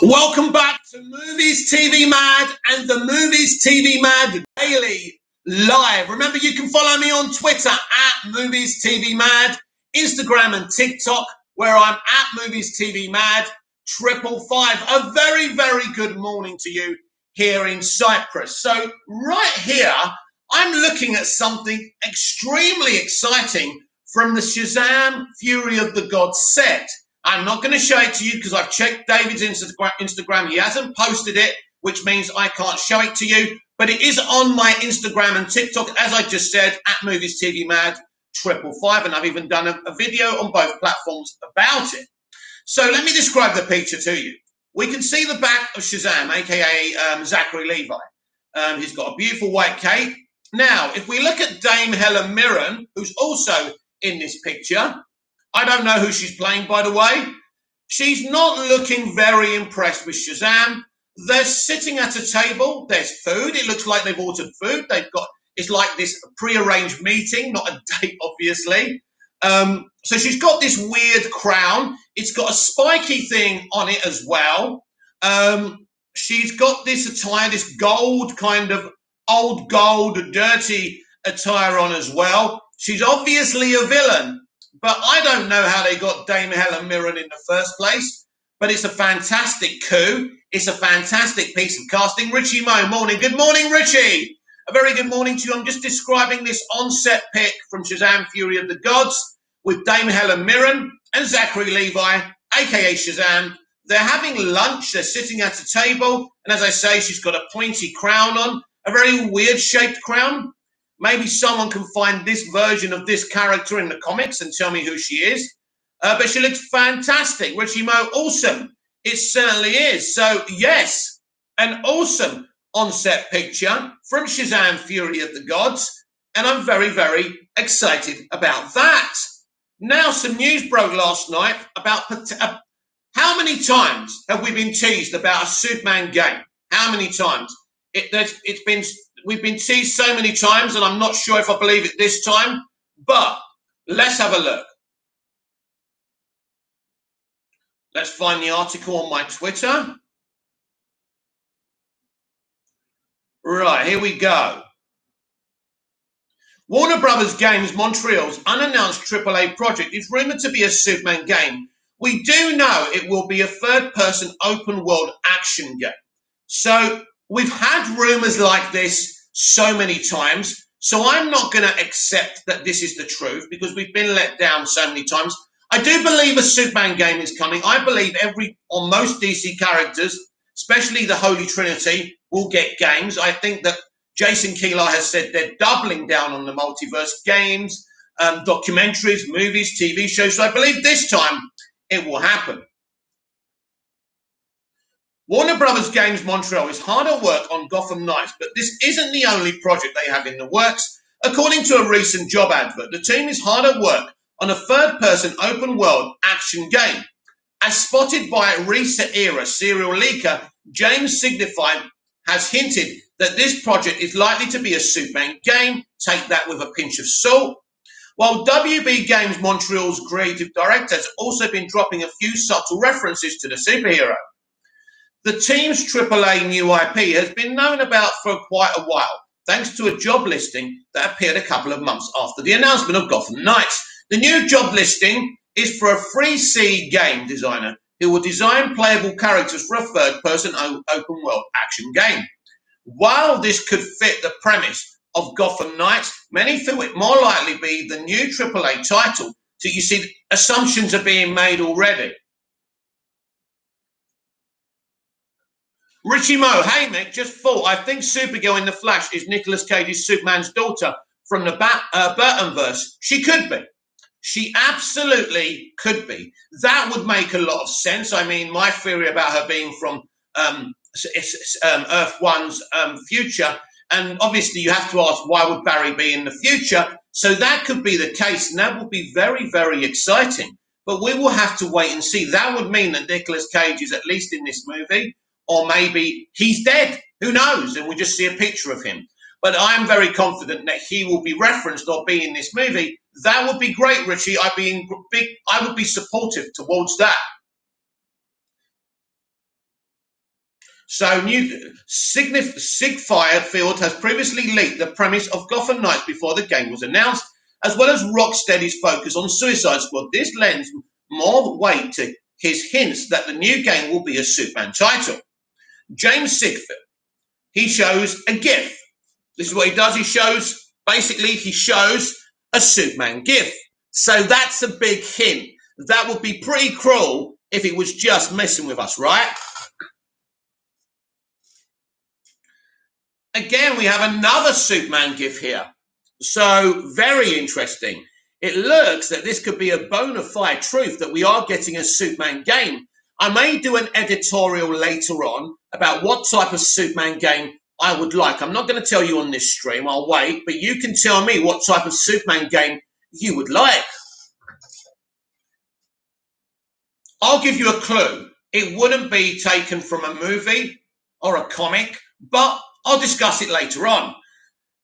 Welcome back to Movies TV Mad and the Movies TV Mad Daily Live. Remember, you can follow me on Twitter at Movies TV Mad, Instagram and TikTok, where I'm at Movies TV Mad 555. A very, very good morning to you here in Cyprus. So right here, I'm looking at something extremely exciting from the Shazam Fury of the Gods set. I'm not going to show it to you because I've checked David's Instagram. He hasn't posted it, which means I can't show it to you. But it is on my Instagram and TikTok, as I just said, at Movies TV Mad 555. And I've even done a video on both platforms about it. So let me describe the picture to you. We can see the back of Shazam, a.k.a. Zachary Levi. He's got a beautiful white cape. Now, if we look at Dame Helen Mirren, who's also in this picture, I don't know who she's playing, by the way. She's not looking very impressed with Shazam. They're sitting at a table. There's food. It looks like they've ordered food. It's like this prearranged meeting, not a date, obviously. So she's got this weird crown. It's got a spiky thing on it as well. She's got this attire, this gold kind of old gold, dirty attire on as well. She's obviously a villain. But I don't know how they got Dame Helen Mirren in the first place. But it's a fantastic coup. It's a fantastic piece of casting. Richie Mo, morning. Good morning, Richie. A very good morning to you. I'm just describing this on-set pic from Shazam Fury of the Gods with Dame Helen Mirren and Zachary Levi, a.k.a. Shazam. They're having lunch. They're sitting at a table. And as I say, she's got a pointy crown on, a very weird-shaped crown. Maybe someone can find this version of this character in the comics and tell me who she is. But she looks fantastic. Richie Mo, awesome. It certainly is. So, yes, an awesome on-set picture from Shazam Fury of the Gods. And I'm very, very excited about that. Now, some news broke last night about how many times have we been teased about a Superman game? How many times? We've been teased so many times, and I'm not sure if I believe it this time, but let's have a look. Let's find the article on my Twitter. Right, here we go. Warner Brothers Games Montreal's unannounced AAA project is rumored to be a Superman game. We do know it will be a third-person open-world action game. So we've had rumors like this so many times, so I'm not going to accept that this is the truth because we've been let down so many times. I do believe a Superman game is coming. I believe most DC characters, especially the Holy Trinity, will get games. I think that Jason Kilar has said they're doubling down on the multiverse games, documentaries, movies, TV shows. So I believe this time it will happen. Warner Brothers Games Montreal is hard at work on Gotham Knights, but this isn't the only project they have in the works. According to a recent job advert, the team is hard at work on a third-person open-world action game. As spotted by Reset Era serial leaker, James Signify has hinted that this project is likely to be a Superman game. Take that with a pinch of salt. While WB Games Montreal's creative director has also been dropping a few subtle references to the superhero. The team's AAA new IP has been known about for quite a while, thanks to a job listing that appeared a couple of months after the announcement of Gotham Knights. The new job listing is for a free-C game designer who will design playable characters for a third-person open-world action game. While this could fit the premise of Gotham Knights, many feel it more likely be the new AAA title. So you see, assumptions are being made already. Richie Mo, hey Mick, just thought, I think Supergirl in The Flash is Nicolas Cage's Superman's daughter from the Burtonverse. She could be. She absolutely could be. That would make a lot of sense. I mean, my theory about her being from Earth 1's future, and obviously you have to ask, why would Barry be in the future? So that could be the case, and that would be very, very exciting. But we will have to wait and see. That would mean that Nicolas Cage is at least in this movie, or maybe he's dead. Who knows? And we just see a picture of him. But I'm very confident that he will be referenced or be in this movie. That would be great, Richie. I would be supportive towards that. So Sigfire Field has previously leaked the premise of Gotham Knights before the game was announced, as well as Rocksteady's focus on Suicide Squad. This lends more weight to his hints that the new game will be a Superman title. James Sigfield, he shows a GIF. This is what he does. He shows a Superman GIF. So that's a big hint. That would be pretty cruel if he was just messing with us, right? Again, we have another Superman GIF here. So very interesting. It looks that this could be a bona fide truth that we are getting a Superman game. I may do an editorial later on about what type of Superman game I would like. I'm not going to tell you on this stream. I'll wait, but you can tell me what type of Superman game you would like. I'll give you a clue. It wouldn't be taken from a movie or a comic, but I'll discuss it later on.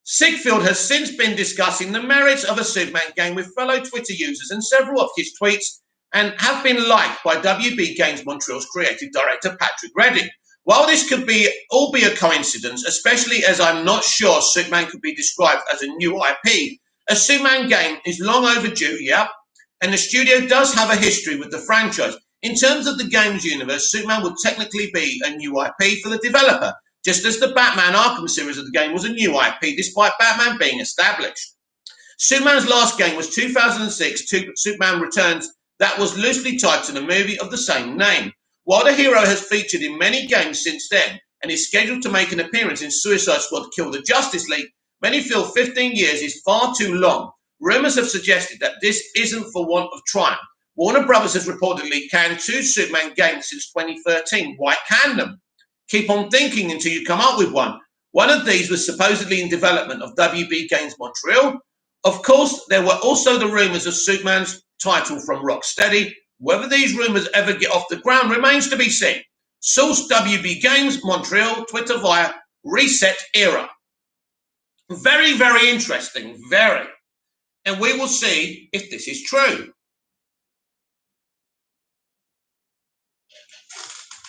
Sigfield has since been discussing the merits of a Superman game with fellow Twitter users, and several of his tweets and have been liked by WB Games Montreal's creative director Patrick Redding. While this could all be a coincidence, especially as I'm not sure Superman could be described as a new IP, a Superman game is long overdue, yeah, and the studio does have a history with the franchise. In terms of the game's universe, Superman would technically be a new IP for the developer, just as the Batman Arkham series of the game was a new IP despite Batman being established. Superman's last game was 2006, Superman Returns, that was loosely tied to the movie of the same name. While the hero has featured in many games since then and is scheduled to make an appearance in Suicide Squad Kill the Justice League, many feel 15 years is far too long. Rumours have suggested that this isn't for want of trying. Warner Brothers has reportedly canned 2 Superman games since 2013. Why can them? Keep on thinking until you come up with one. One of these was supposedly in development of WB Games Montreal. Of course, there were also the rumours of Superman's title from Rocksteady. Whether these rumours ever get off the ground remains to be seen. Source WB Games Montreal, Twitter via Reset Era. Very, very interesting. Very. And we will see if this is true.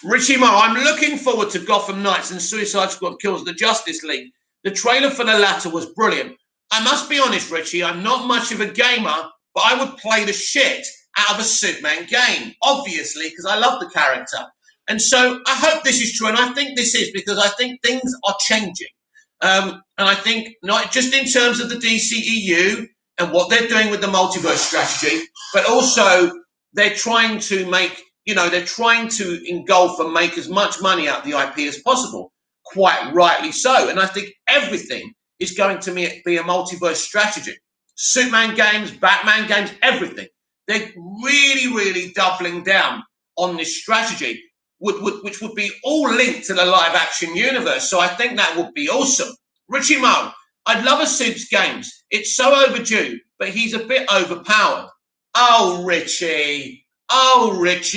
Richie Mo, I'm looking forward to Gotham Knights and Suicide Squad Kills the Justice League. The trailer for the latter was brilliant. I must be honest, Richie, I'm not much of a gamer, but I would play the shit out of a Superman game, obviously, because I love the character. And so I hope this is true, and I think this is, because I think things are changing. And I think not just in terms of the DCEU and what they're doing with the multiverse strategy, but also they're trying to make, they're trying to engulf and make as much money out of the IP as possible, quite rightly so. And I think everything is going to be a multiverse strategy. Superman games, Batman games, everything. They're really, really doubling down on this strategy, which would be all linked to the live action universe. So I think that would be awesome. Richie Mo, I'd love a Supes games. It's so overdue, but he's a bit overpowered. Oh, Richie,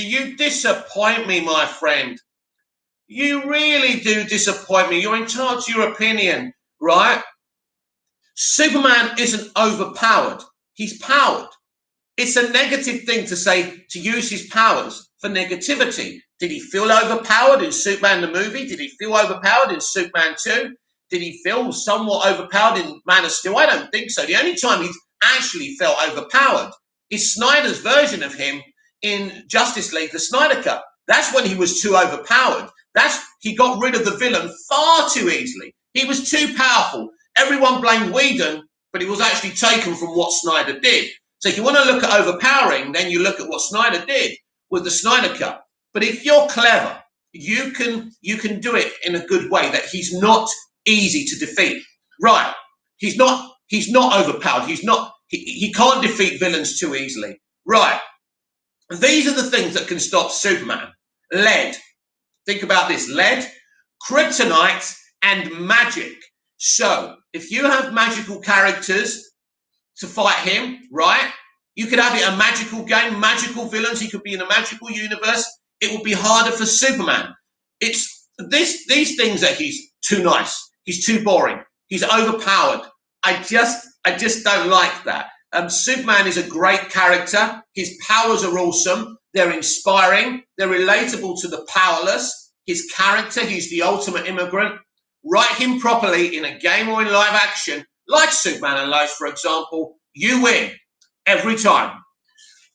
you disappoint me, my friend. You really do disappoint me. You're entitled to your opinion, right? Superman isn't overpowered. He's powered. It's a negative thing to say, to use his powers for negativity. Did he feel overpowered in Superman the movie? Did he feel overpowered in Superman 2? Did he feel somewhat overpowered in Man of Steel? I don't think so. The only time he's actually felt overpowered is Snyder's version of him in Justice League, the Snyder Cut. That's when he was too overpowered. He got rid of the villain far too easily. He was too powerful. Everyone blamed Whedon, but it was actually taken from what Snyder did. So if you want to look at overpowering, then you look at what Snyder did with the Snyder Cut. But if you're clever, you can do it in a good way that he's not easy to defeat. Right. He's not overpowered. He can't defeat villains too easily. Right. These are the things that can stop Superman. Lead. Think about this. Lead, kryptonite, and magic. So if you have magical characters to fight him, right? You could have it a magical game, magical villains. He could be in a magical universe. It would be harder for Superman. It's these things that he's too nice. He's too boring. He's overpowered. I just don't like that. Superman is a great character. His powers are awesome. They're inspiring. They're relatable to the powerless. his character, he's the ultimate immigrant. Write him properly in a game or in live action, like Superman and Lois, for example, you win every time.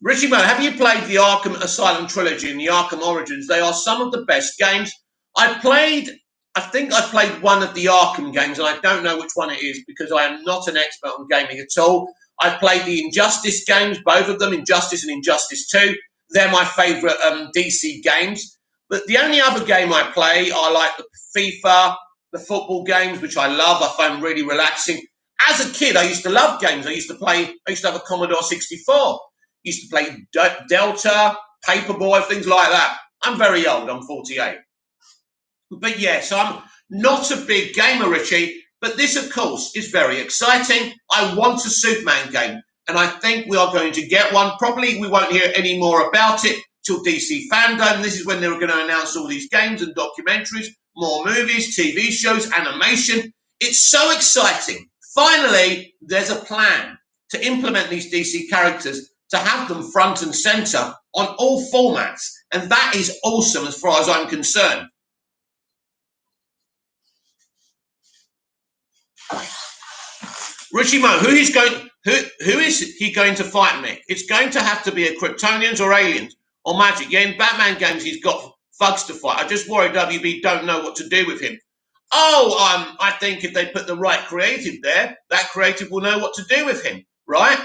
Richie Mo, have you played the Arkham Asylum trilogy and the Arkham Origins? They are some of the best games. I think I played one of the Arkham games, and I don't know which one it is because I am not an expert on gaming at all. I've played the Injustice games, both of them, Injustice and Injustice 2. They're my favourite DC games. But the only other game I play are like the FIFA, the football games, which I love. I find really relaxing. As a kid, I used to love games. I used to have a Commodore 64. Used to play Delta, Paperboy, things like that. I'm very old. I'm 48. But yes, I'm not a big gamer, Richie. But this, of course, is very exciting. I want a Superman game. And I think we are going to get one. Probably we won't hear any more about it till DC Fandom. This is when they're going to announce all these games and documentaries, more movies, TV shows, animation. It's so exciting. Finally, there's a plan to implement these DC characters, to have them front and center on all formats. And that is awesome as far as I'm concerned. Richie Mo, who is he going to fight, Mick? It's going to have to be a Kryptonians or aliens or magic. Yeah, in Batman games, he's got thugs to fight. I just worry WB don't know what to do with him. I think if they put the right creative there, that creative will know what to do with him, right?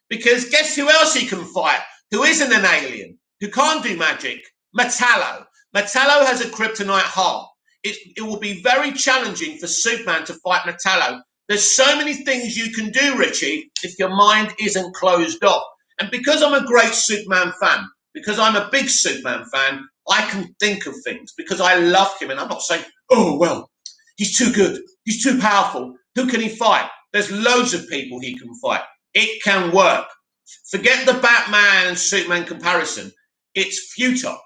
Because guess who else he can fight? Who isn't an alien? Who can't do magic? Metallo. Metallo has a kryptonite heart. It will be very challenging for Superman to fight Metallo. There's so many things you can do, Richie, if your mind isn't closed off. And because I'm a great Superman fan, because I'm a big Superman fan, I can think of things because I love him. And I'm not saying, oh, well, he's too good. He's too powerful. Who can he fight? There's loads of people he can fight. It can work. Forget the Batman and Superman comparison. It's futile.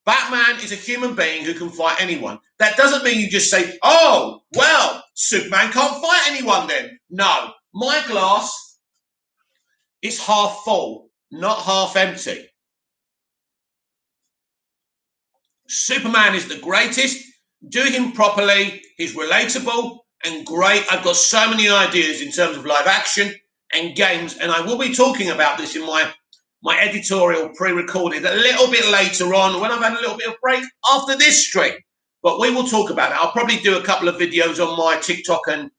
Batman is a human being who can fight anyone. That doesn't mean you just say, oh, well, Superman can't fight anyone then. No, my glass is half full, not half empty. Superman is the greatest. Do him properly. He's relatable and great. I've got so many ideas in terms of live action and games, and I will be talking about this in my editorial pre-recorded a little bit later on when I've had a little bit of break after this stream. But we will talk about it. I'll probably do a couple of videos on my TikTok and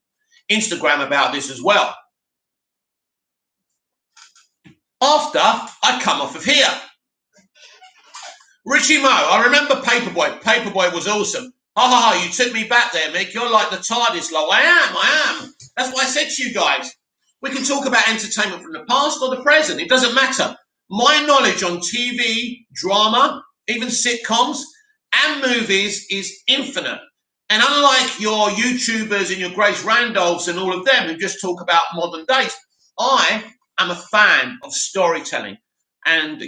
Instagram about this as well. After I come off of here. Richie Mo, I remember Paperboy. Paperboy was awesome. Ha ha ha, you took me back there, Mick. You're like the TARDIS lot. I am. That's what I said to you guys. We can talk about entertainment from the past or the present. It doesn't matter. My knowledge on TV, drama, even sitcoms and movies is infinite. And unlike your YouTubers and your Grace Randolphs and all of them who just talk about modern days, I am a fan of storytelling and,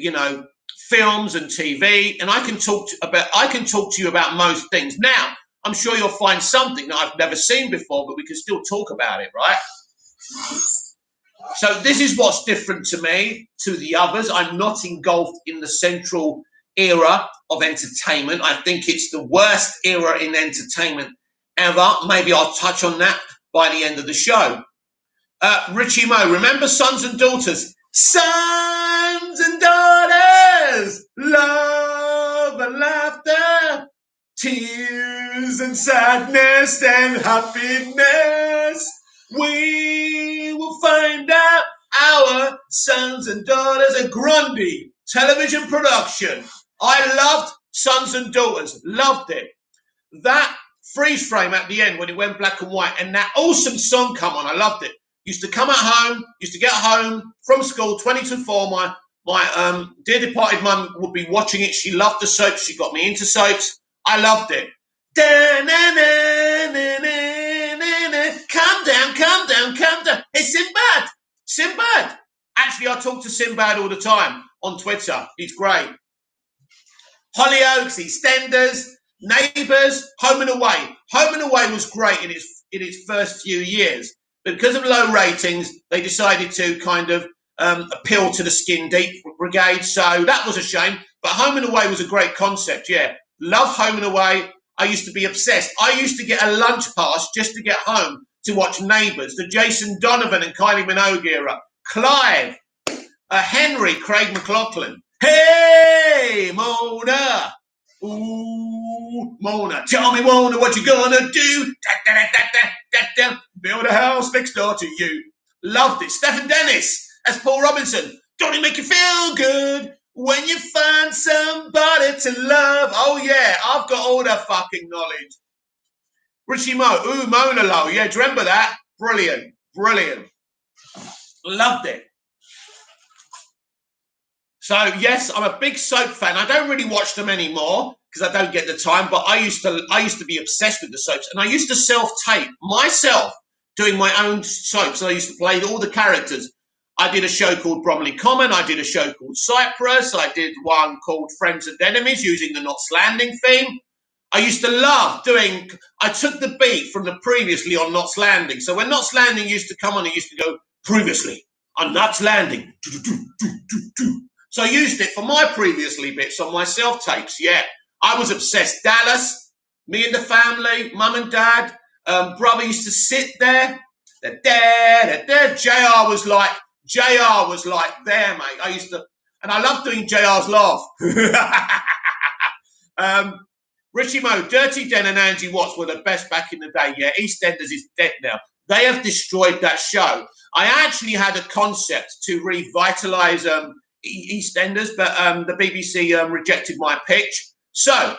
films and TV, and I can talk to you about most things. Now, I'm sure you'll find something that I've never seen before, but we can still talk about it, right? So this is what's different to me, to the others. I'm not engulfed in the central era of entertainment. I think it's the worst era in entertainment ever. Maybe I'll touch on that by the end of the show. Richie Mo, remember Sons and Daughters? Sons and daughters, love and laughter, tears and sadness and happiness. We will find out our sons and daughters. A Grundy television production. I loved Sons and Daughters. Loved it. That freeze frame at the end when it went black and white and that awesome song come on. I loved it. Used to come at home, used to get home from school, 20 to 4. My dear departed mum would be watching it. She loved the soaps. She got me into soaps. I loved it. Calm down, calm down, calm down. Hey, Sinbad. Sinbad. Actually, I talk to Sinbad all the time on Twitter. He's great. Hollyoaks, EastEnders, Neighbours, Home and Away. Home and Away was great in its first few years. But because of low ratings, they decided to kind of appeal to the skin deep brigade. So that was a shame. But Home and Away was a great concept, yeah. Love Home and Away. I used to be obsessed. I used to get a lunch pass just to get home to watch Neighbours, the Jason Donovan and Kylie Minogue era. Clive, Henry, Craig McLachlan. Hey, Mona. Ooh, Mona, tell me, Mona, what you gonna do? Da, da, da, da, da, da. Build a house next door to you. Loved it. Stephen Dennis as Paul Robinson. Don't it make you feel good when you find somebody to love? Oh, yeah, I've got all the fucking knowledge. Richie Mo, ooh, Mona Lowe. Yeah, do you remember that? Brilliant, brilliant. Loved it. So, yes, I'm a big soap fan. I don't really watch them anymore because I don't get the time, but I used to be obsessed with the soaps, and I used to self-tape myself doing my own soaps. I used to play all the characters. I did a show called Bromley Common. I did a show called Cyprus. I did one called Friends and Enemies using the Knots Landing theme. I used to love doing, I took the beat from the previously on Knots Landing. So when Knots Landing used to come on, it used to go, previously on Knots Landing. So I used it for my previously bits on my self-tapes. Yeah, I was obsessed. Dallas, me and the family, mum and dad, brother used to sit there. JR was like there, mate. I used to, and I loved doing JR's laugh. Richie Mo, Dirty Den and Angie Watts were the best back in the day. Yeah, EastEnders is dead now. They have destroyed that show. I actually had a concept to revitalise EastEnders, but the BBC rejected my pitch. So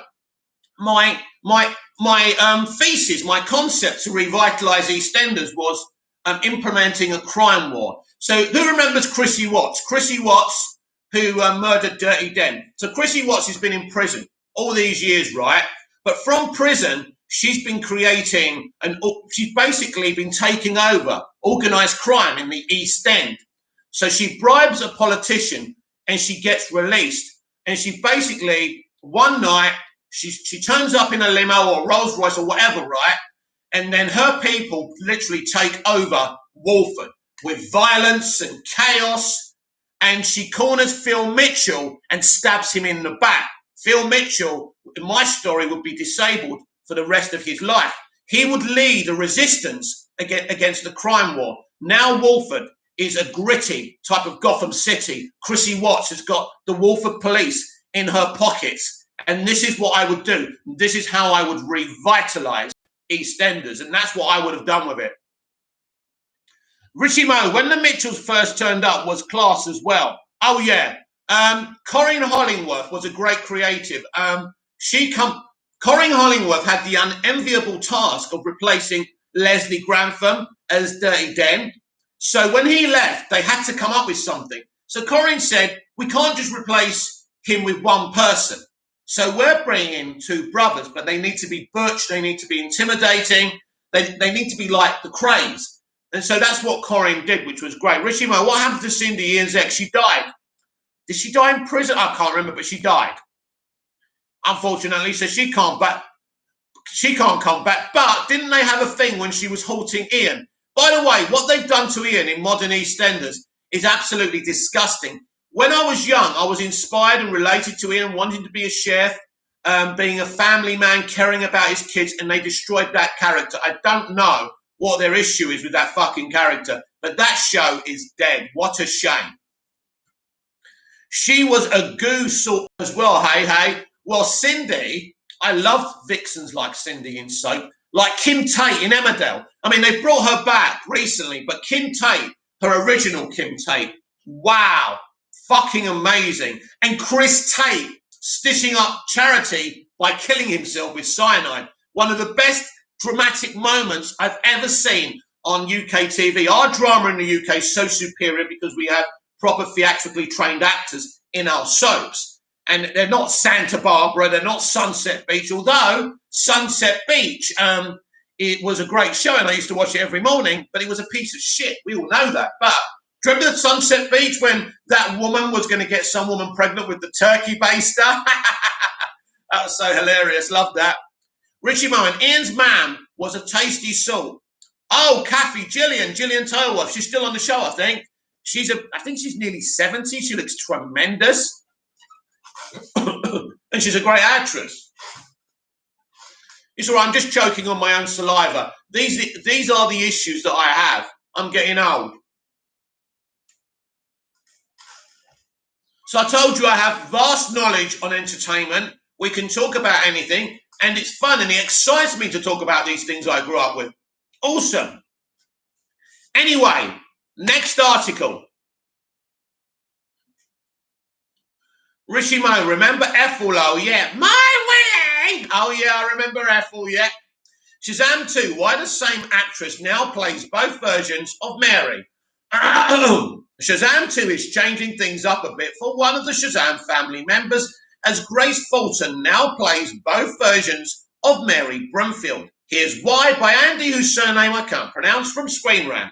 my thesis, my concept to revitalise EastEnders was implementing a crime war. So who remembers Chrissy Watts? Chrissy Watts, who murdered Dirty Den. So Chrissy Watts has been in prison all these years, right? But from prison, she's been creating, she's basically been taking over organised crime in the East End. So she bribes a politician and she gets released. And she basically, one night, she turns up in a limo or Rolls Royce or whatever, right? And then her people literally take over Walford with violence and chaos. And she corners Phil Mitchell and stabs him in the back. Phil Mitchell, in my story, would be disabled for the rest of his life. He would lead a resistance against the crime war. Now Walford is a gritty type of Gotham City. Chrissy Watts has got the Walford police in her pockets. And this is what I would do. This is how I would revitalise EastEnders. And that's what I would have done with it. Richie Mo, when the Mitchells first turned up, was class as well. Oh, yeah. Corinne Hollingworth was a great creative. Corinne Hollingworth had the unenviable task of replacing Leslie Grantham as Dirty Den. So when he left, they had to come up with something. So Corinne said, we can't just replace him with one person. So we're bringing in two brothers, but they need to be butch, they need to be intimidating, they need to be like the Cranes. And so that's what Corinne did, which was great. Richie Mo, what happened to Cindy Ian's ex? She died. Did she die in prison? I can't remember, but she died. Unfortunately, so she can't come back. But didn't they have a thing when she was halting Ian? By the way, what they've done to Ian in modern EastEnders is absolutely disgusting. When I was young, I was inspired and related to Ian, wanting to be a chef, being a family man, caring about his kids, and they destroyed that character. I don't know what their issue is with that fucking character, but that show is dead. What a shame. She was a goose sort as well, hey. Well, Cindy, I loved vixens like Cindy in soap, like Kim Tate in Emmerdale. I mean, they brought her back recently, but Kim Tate, her original Kim Tate, wow, fucking amazing. And Chris Tate stitching up Charity by killing himself with cyanide. One of the best dramatic moments I've ever seen on UK TV. Our drama in the UK is so superior because we have proper theatrically trained actors in our soaps. And they're not Santa Barbara, they're not Sunset Beach, although Sunset Beach, it was a great show and I used to watch it every morning, but it was a piece of shit. We all know that. But do you remember Sunset Beach when that woman was going to get some woman pregnant with the turkey baster? That was so hilarious. Love that. Richie Moen, Ian's mum was a tasty salt. Oh, Kathy, Gillian Towarth. She's still on the show, I think. I think she's nearly 70. She looks tremendous. And she's a great actress. It's all right, I'm just choking on my own saliva. These are the issues that I have. I'm getting old. So I told you I have vast knowledge on entertainment. We can talk about anything, and it's fun, and it excites me to talk about these things I grew up with. Awesome. Anyway, next article. Rishi Mo, remember Ethel? Oh, yeah. My way! Oh, yeah, I remember Ethel, yeah. Shazam 2, why the same actress now plays both versions of Mary? Shazam 2 is changing things up a bit for one of the Shazam family members, as Grace Fulton now plays both versions of Mary Brumfield. Here's why, by Andy, whose surname I can't pronounce, from Screen Rant.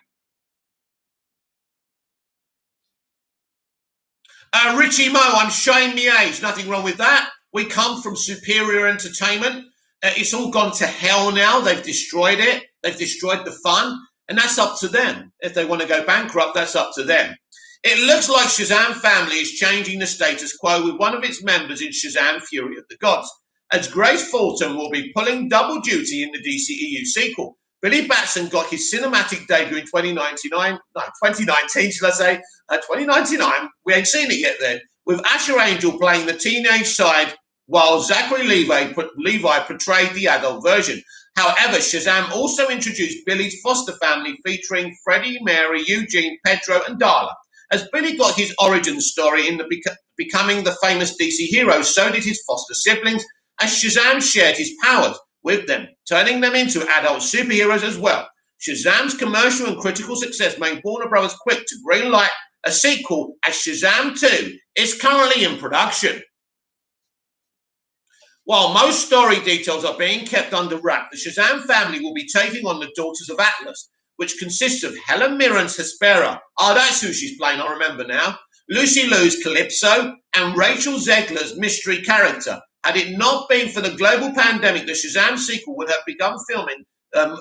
Richie Mo, I'm showing me age. Nothing wrong with that. We come from Superior Entertainment. It's all gone to hell now. They've destroyed it. They've destroyed the fun. And that's up to them. If they want to go bankrupt, that's up to them. It looks like Shazam Family is changing the status quo with one of its members in Shazam Fury of the Gods, as Grace Fulton will be pulling double duty in the DCEU sequel. Billy Batson got his cinematic debut in 2019, shall I say? 2099. We ain't seen it yet then. With Asher Angel playing the teenage side, while Zachary Levi portrayed the adult version. However, Shazam also introduced Billy's foster family featuring Freddie, Mary, Eugene, Pedro, and Darla. As Billy got his origin story in becoming the famous DC hero, so did his foster siblings, as Shazam shared his powers with them, turning them into adult superheroes as well. Shazam's commercial and critical success made Warner Bros. Quick to greenlight a sequel, as Shazam 2 is currently in production. While most story details are being kept under wrap, the Shazam family will be taking on the Daughters of Atlas, which consists of Helen Mirren's Hespera. Oh, that's who she's playing, I remember now. Lucy Liu's Calypso and Rachel Zegler's mystery character. Had it not been for the global pandemic, the Shazam sequel would have begun filming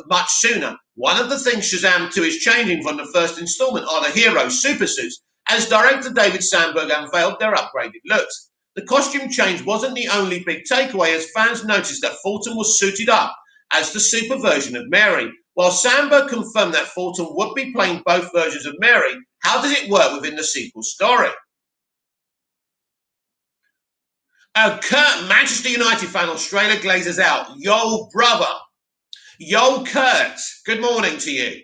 much sooner. One of the things Shazam 2 is changing from the first installment are the heroes' super suits, as director David Sandberg unveiled their upgraded looks. The costume change wasn't the only big takeaway, as fans noticed that Fulton was suited up as the super version of Mary. While Sandberg confirmed that Fulton would be playing both versions of Mary, how does it work within the sequel story? Kurt, Manchester United fan, Australia glazes out. Yo, brother. Yo, Kurt. Good morning to you.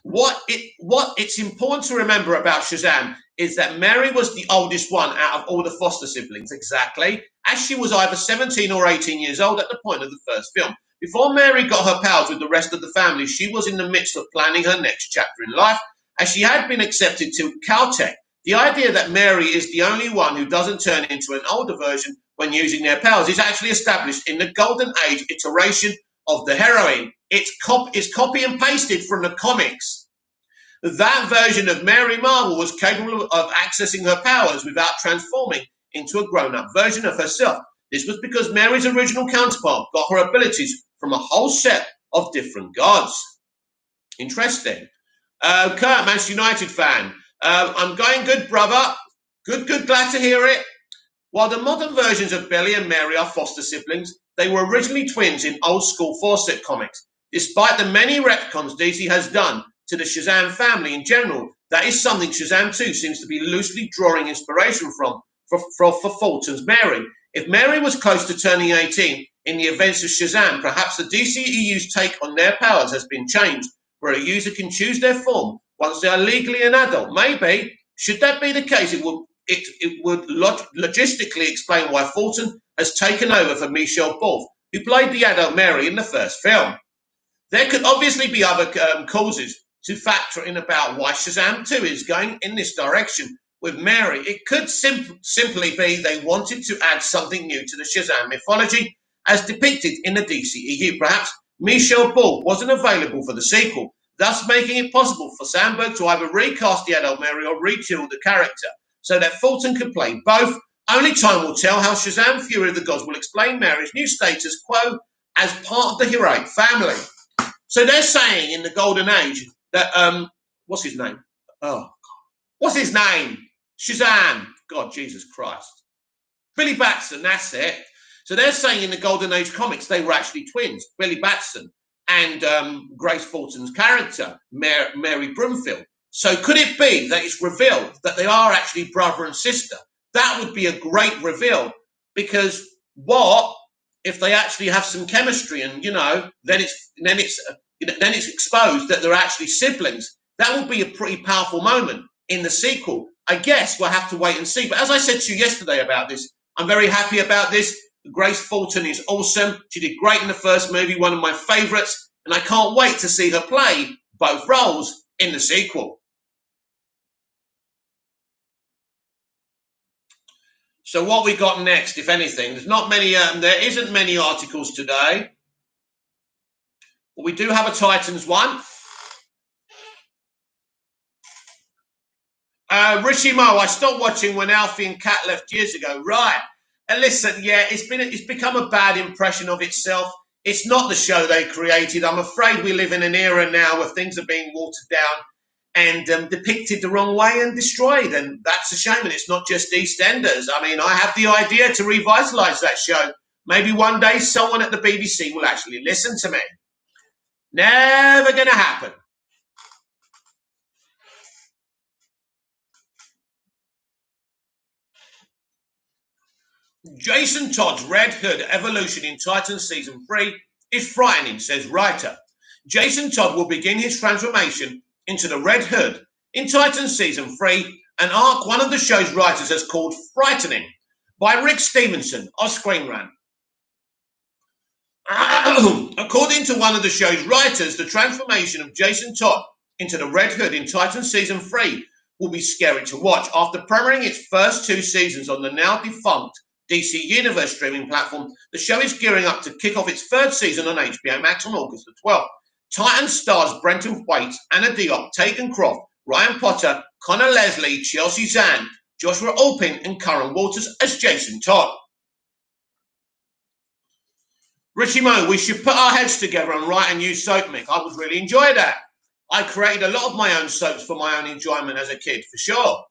What it's important to remember about Shazam is that Mary was the oldest one out of all the foster siblings, exactly, as she was either 17 or 18 years old at the point of the first film. Before Mary got her powers with the rest of the family, she was in the midst of planning her next chapter in life, as she had been accepted to Caltech. The idea that Mary is the only one who doesn't turn into an older version when using their powers is actually established in the Golden Age iteration of the heroine. It's copy and pasted from the comics. That version of Mary Marvel was capable of accessing her powers without transforming into a grown-up version of herself. This was because Mary's original counterpart got her abilities from a whole set of different gods. Interesting. Kurt, Manchester United fan. I'm going good, brother. Good, glad to hear it. While the modern versions of Billy and Mary are foster siblings, they were originally twins in old-school Fawcett comics. Despite the many retcons DC has done to the Shazam family in general, that is something Shazam 2 seems to be loosely drawing inspiration from for Fulton's Mary. If Mary was close to turning 18 in the events of Shazam, perhaps the DCEU's take on their powers has been changed, where a user can choose their form once they are legally an adult. Maybe. Should that be the case, it would logistically explain why Fulton has taken over for Michelle Wolf, who played the adult Mary in the first film. There could obviously be other causes to factor in about why Shazam 2 is going in this direction with Mary. It could simply be they wanted to add something new to the Shazam mythology as depicted in the DCEU. Perhaps Michelle Wolf wasn't available for the sequel, thus making it possible for Sandberg to either recast the adult Mary or retool the character so that Fulton could play both. Only time will tell how Shazam Fury of the Gods will explain Mary's new status quo as part of the heroic family. So they're saying in the Golden Age that, what's his name? Oh, God. What's his name? Shazam. God, Jesus Christ. Billy Batson, that's it. So they're saying in the Golden Age comics they were actually twins, Billy Batson and Grace Fulton's character, Mary Broomfield. So could it be that it's revealed that they are actually brother and sister? That would be a great reveal, because what if they actually have some chemistry, and then it's exposed that they're actually siblings? That would be a pretty powerful moment in the sequel. I guess we'll have to wait and see. But as I said to you yesterday about this, I'm very happy about this. Grace Fulton is awesome. She did great in the first movie, one of my favorites, and I can't wait to see her play both roles in the sequel. So what we got next, if anything? There isn't many articles today. But we do have a Titans one. Richie Mo, I stopped watching when Alfie and Kat left years ago. Right. And listen, yeah, it's become a bad impression of itself. It's not the show they created. I'm afraid we live in an era now where things are being watered down and depicted the wrong way and destroyed. And that's a shame. And it's not just EastEnders. I mean, I have the idea to revitalise that show. Maybe one day someone at the BBC will actually listen to me. Never going to happen. Jason Todd's Red Hood evolution in Titans Season 3 is frightening, says writer. Jason Todd will begin his transformation into the Red Hood in Titans Season 3, an arc one of the show's writers has called Frightening, by Rick Stevenson of Screen Rant. According to one of the show's writers, the transformation of Jason Todd into the Red Hood in Titans Season 3 will be scary to watch. After premiering its first 2 seasons on the now defunct DC Universe streaming platform, the show is gearing up to kick off its 3rd season on HBO Max on August the 12th. Titans stars Brenton Thwaites, Anna Diop, Tegan Croft, Ryan Potter, Connor Leslie, Chelsea Zan, Joshua Alpin, and Curran Walters as Jason Todd. Richie Mo, we should put our heads together and write a new soap, Mick. I would really enjoy that. I created a lot of my own soaps for my own enjoyment as a kid, for sure.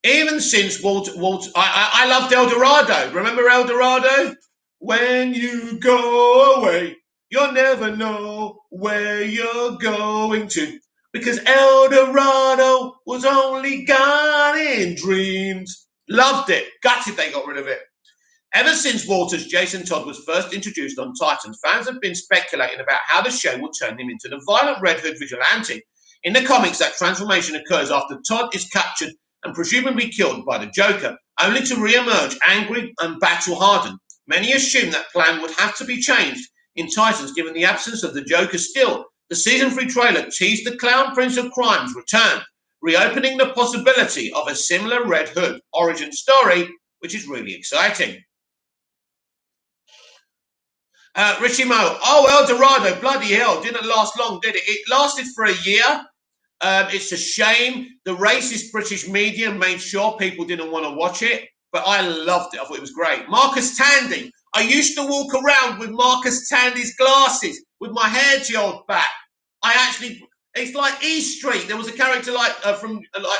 Even since Walter, I loved El Dorado. Remember El Dorado? When you go away, you'll never know where you're going to. Because El Dorado was only gone in dreams. Loved it. Gutted they got rid of it. Ever since Walter's Jason Todd was first introduced on Titans, fans have been speculating about how the show will turn him into the violent Red Hood vigilante. In the comics, that transformation occurs after Todd is captured and presumably killed by the Joker, only to re-emerge angry and battle-hardened. Many assume that plan would have to be changed in Titans given the absence of the Joker still. The Season 3 trailer teased the Clown Prince of Crime's return, reopening the possibility of a similar Red Hood origin story, which is really exciting. Richie Mo, El Dorado, bloody hell, didn't last long, did it? It lasted for a year. It's a shame. The racist British media made sure people didn't want to watch it, but I loved it. I thought it was great. Marcus Tandy. I used to walk around with Marcus Tandy's glasses with my hair gelled back. It's like E Street. There was a character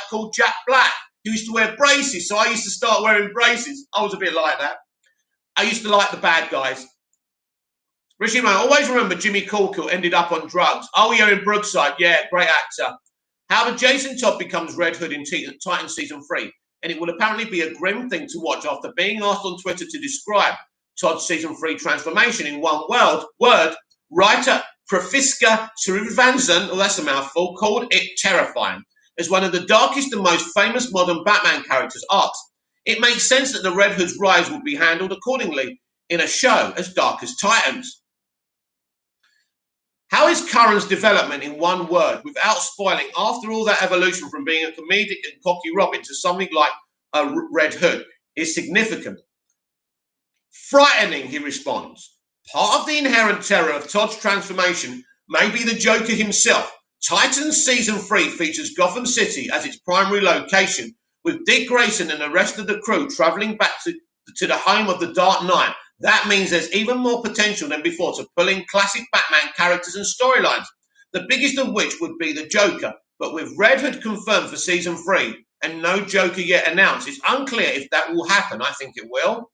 called Jack Black who used to wear braces, so I used to start wearing braces. I was a bit like that. I used to like the bad guys. Richie Man, always remember Jimmy Corkill ended up on drugs. Oh, yeah, in Brookside. Yeah, great actor. However, Jason Todd becomes Red Hood in Titans Season 3, and it will apparently be a grim thing to watch after being asked on Twitter to describe Todd's Season 3 transformation in one word, writer Prafiska Srivansan, that's a mouthful, called it terrifying, as one of the darkest and most famous modern Batman characters' arcs. It makes sense that the Red Hood's rise would be handled accordingly in a show as dark as Titans. How is Curran's development in one word, without spoiling, after all that evolution from being a comedic and cocky Robin to something like a Red Hood, is significant? Frightening, he responds. Part of the inherent terror of Todd's transformation may be the Joker himself. Titans Season 3 features Gotham City as its primary location, with Dick Grayson and the rest of the crew travelling back to the home of the Dark Knight. That means there's even more potential than before to pull in classic Batman characters and storylines, the biggest of which would be the Joker. But with Red Hood confirmed for Season 3, and no Joker yet announced. It's unclear if that will happen. I think it will.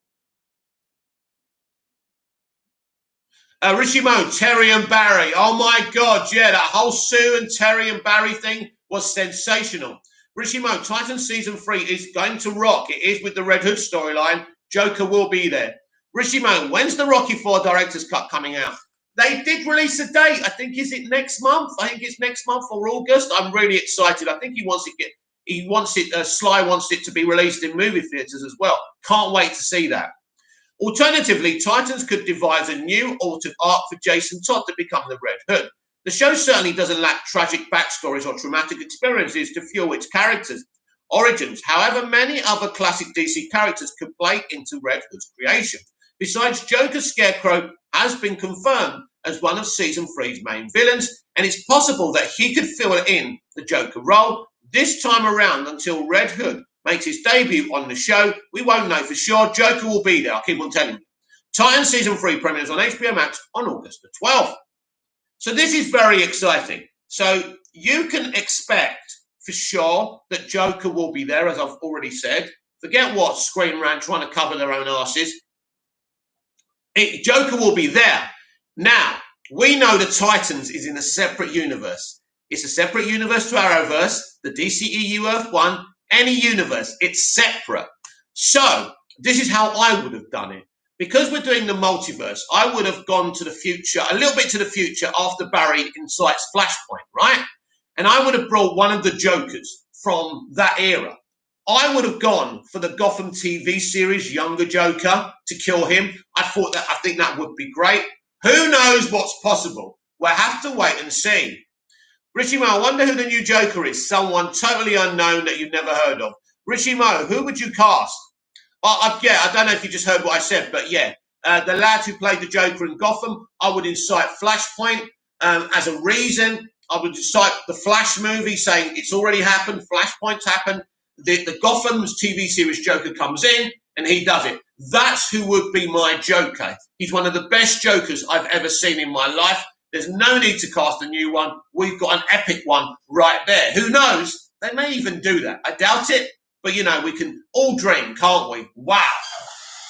Richie Mo, Terry and Barry. Oh my God, yeah, that whole Sue and Terry and Barry thing was sensational. Richie Mo, Titan Season 3 is going to rock. It is with the Red Hood storyline. Joker will be there. Richie Mo, when's the Rocky 4 director's cut coming out? They did release a date. I think, is it next month? I think it's next month or August. I'm really excited. I think Sly wants it to be released in movie theaters as well. Can't wait to see that. Alternatively, Titans could devise a new altered arc for Jason Todd to become the Red Hood. The show certainly doesn't lack tragic backstories or traumatic experiences to fuel its characters' origins. However, many other classic DC characters could play into Red Hood's creation. Besides, Joker, Scarecrow has been confirmed as one of Season 3's main villains, and it's possible that he could fill in the Joker role this time around until Red Hood makes his debut on the show. We won't know for sure. Joker will be there. I'll keep on telling you. Titan Season 3 premieres on HBO Max on August the 12th. So this is very exciting. So you can expect for sure that Joker will be there, as I've already said. Forget what Screen Rant trying to cover their own asses. Joker will be there. Now, we know that Titans is in a separate universe. It's a separate universe to Arrowverse, the DCEU Earth 1, any universe. It's separate. So this is how I would have done it. Because we're doing the multiverse, I would have gone to the future, a little bit to the future after Barry incites Flashpoint, right? And I would have brought one of the Jokers from that era. I would have gone for the Gotham TV series younger Joker to kill him. I think that would be great. Who knows what's possible? We'll have to wait and see. Richie Mo, I wonder who the new Joker is. Someone totally unknown that you've never heard of. Richie Mo, who would you cast? I don't know if you just heard what I said, but yeah. The lad who played the Joker in Gotham, I would incite Flashpoint as a reason. I would incite the Flash movie saying it's already happened, Flashpoint's happened. The Gotham's TV series Joker comes in and he does it. That's who would be my Joker. He's one of the best Jokers I've ever seen in my life. There's no need to cast a new one. We've got an epic one right there. Who knows? They may even do that. I doubt it, but we can all dream, can't we? Wow.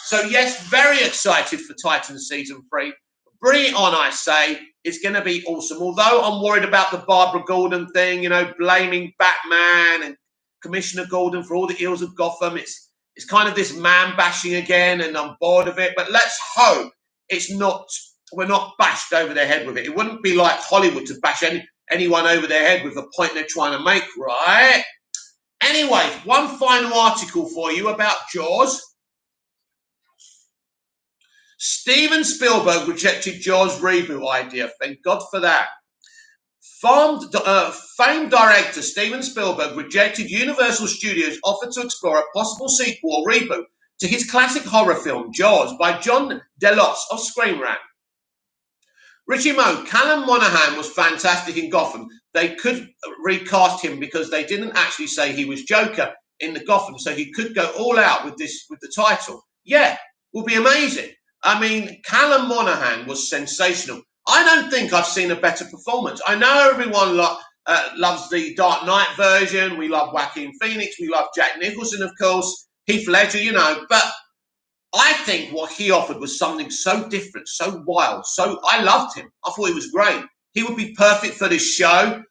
So yes, very excited for Titans Season 3. Bring it on, I say. It's going to be awesome. Although I'm worried about the Barbara Gordon thing, blaming Batman and Commissioner Gordon for all the ills of Gotham. It's kind of this man bashing again, and I'm bored of it. But let's hope we're not bashed over their head with it. It wouldn't be like Hollywood to bash anyone over their head with the point they're trying to make, right? Anyway, one final article for you about Jaws. Steven Spielberg rejected Jaws reboot idea. Thank God for that. Famed director Steven Spielberg rejected Universal Studios' offer to explore a possible sequel or reboot to his classic horror film Jaws by John DeLoss of Screen Rant. Richie Mo, Callum Monaghan was fantastic in Gotham. They could recast him because they didn't actually say he was Joker in the Gotham, so he could go all out with the title. Yeah, will be amazing. I mean, Callum Monaghan was sensational. I don't think I've seen a better performance. I know everyone loves the Dark Knight version. We love Joaquin Phoenix. We love Jack Nicholson, of course. Heath Ledger, but I think what he offered was something so different, so wild. I loved him. I thought he was great. He would be perfect for this show.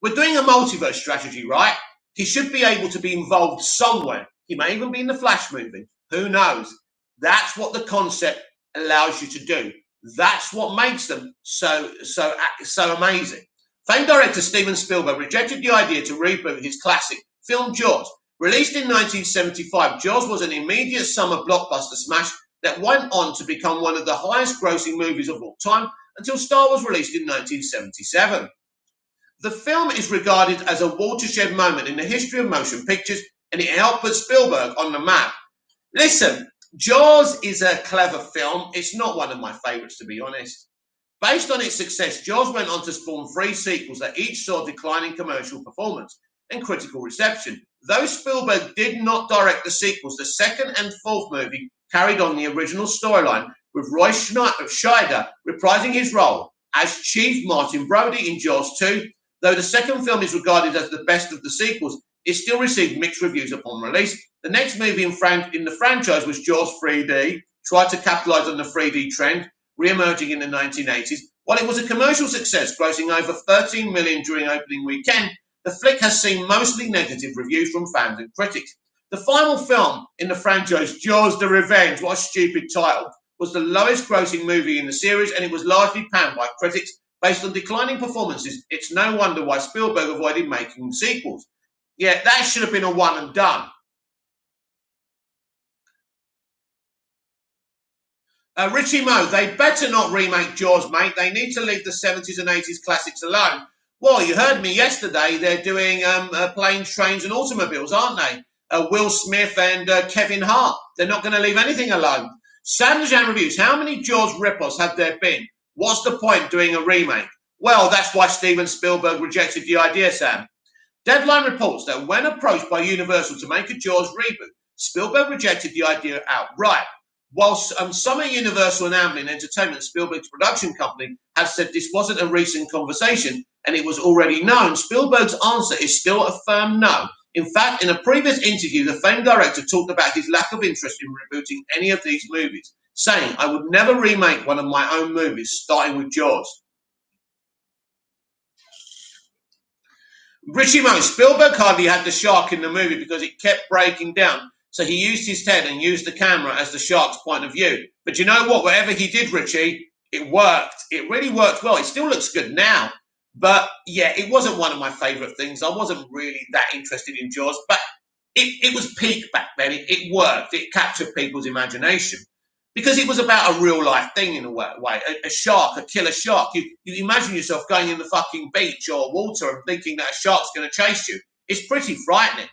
We're doing a multiverse strategy, right? He should be able to be involved somewhere. He may even be in the Flash movie. Who knows? That's what the concept allows you to do. That's what makes them so amazing. Famed director Steven Spielberg rejected the idea to reboot his classic film Jaws. Released in 1975, Jaws was an immediate summer blockbuster smash that went on to become one of the highest grossing movies of all time until Star Wars released in 1977. The film is regarded as a watershed moment in the history of motion pictures, and it helped put Spielberg on the map. Listen, Jaws is a clever film. It's not one of my favourites, to be honest. Based on its success, Jaws went on to spawn 3 sequels that each saw declining commercial performance and critical reception. Though Spielberg did not direct the sequels, the second and fourth movie carried on the original storyline, with Roy Scheider reprising his role as Chief Martin Brody in Jaws 2. Though the second film is regarded as the best of the sequels, it still received mixed reviews upon release. The next movie in the franchise was Jaws 3D, tried to capitalize on the 3D trend, re-emerging in the 1980s. While it was a commercial success, grossing over $13 million during opening weekend, the flick has seen mostly negative reviews from fans and critics. The final film in the franchise, Jaws the Revenge, what a stupid title, was the lowest grossing movie in the series, and it was largely panned by critics. Based on declining performances, it's no wonder why Spielberg avoided making sequels. Yeah, that should have been a one and done. Richie Mo, they better not remake Jaws, mate. They need to leave the 70s and 80s classics alone. Well, you heard me yesterday. They're doing Planes, Trains and Automobiles, aren't they? Will Smith and Kevin Hart. They're not going to leave anything alone. Sam Jan reviews. How many Jaws rip-offs have there been? What's the point doing a remake? Well, that's why Steven Spielberg rejected the idea, Sam. Deadline reports that when approached by Universal to make a Jaws reboot, Spielberg rejected the idea outright. Whilst some at Universal and Amblin Entertainment, Spielberg's production company, have said this wasn't a recent conversation and it was already known, Spielberg's answer is still a firm no. In fact, in a previous interview, the famed director talked about his lack of interest in rebooting any of these movies, saying, "I would never remake one of my own movies, starting with Jaws." Richie Mo, Spielberg hardly had the shark in the movie because it kept breaking down. So he used his head and used the camera as the shark's point of view. But you know what? Whatever he did, Richie, it worked. It really worked well. It still looks good now. But yeah, it wasn't one of my favourite things. I wasn't really that interested in Jaws. But it was peak back then. It worked. It captured people's imagination. Because it was about a real life thing in a way. A shark, a killer shark. You imagine yourself going in the fucking beach or water and thinking that a shark's going to chase you. It's pretty frightening.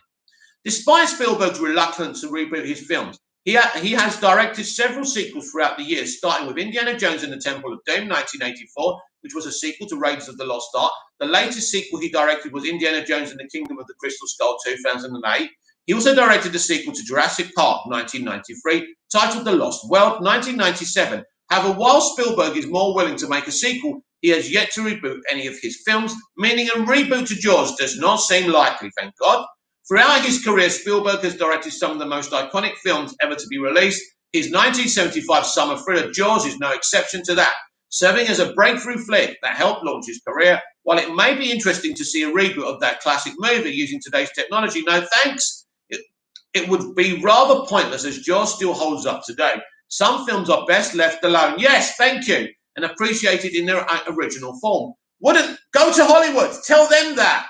Despite Spielberg's reluctance to reboot his films, he has directed several sequels throughout the years, starting with Indiana Jones and the Temple of Doom, 1984, which was a sequel to Raiders of the Lost Ark. The latest sequel he directed was Indiana Jones and the Kingdom of the Crystal Skull, 2008. He also directed the sequel to Jurassic Park, 1993, titled The Lost World, 1997. However, while Spielberg is more willing to make a sequel, he has yet to reboot any of his films, meaning a reboot to Jaws does not seem likely, thank God. Throughout his career, Spielberg has directed some of the most iconic films ever to be released. His 1975 summer thriller Jaws is no exception to that, serving as a breakthrough flick that helped launch his career. While it may be interesting to see a reboot of that classic movie using today's technology, no thanks. It would be rather pointless as Jaws still holds up today. Some films are best left alone. Yes, thank you, and appreciated in their original form. Wouldn't go to Hollywood. Tell them that.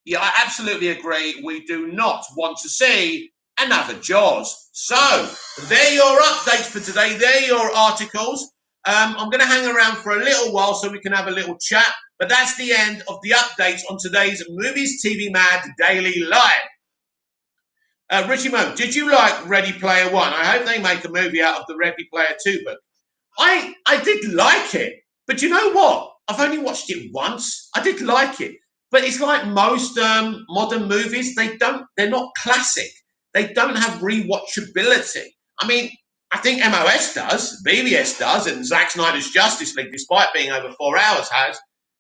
Yeah, I absolutely agree. We do not want to see another Jaws. So, there are your updates for today. There are your articles. I'm going to hang around for a little while so we can have a little chat. But that's the end of the updates on today's Movies TV Mad Daily Live. Richie Mo, did you like Ready Player One? I hope they make a movie out of the Ready Player 2 book. I did like it. But you know what? I've only watched it once. I did like it. But it's like most modern movies, they're not classic. They don't have rewatchability. I mean, I think MOS does, BBS does, and Zack Snyder's Justice League, despite being over 4 hours, has.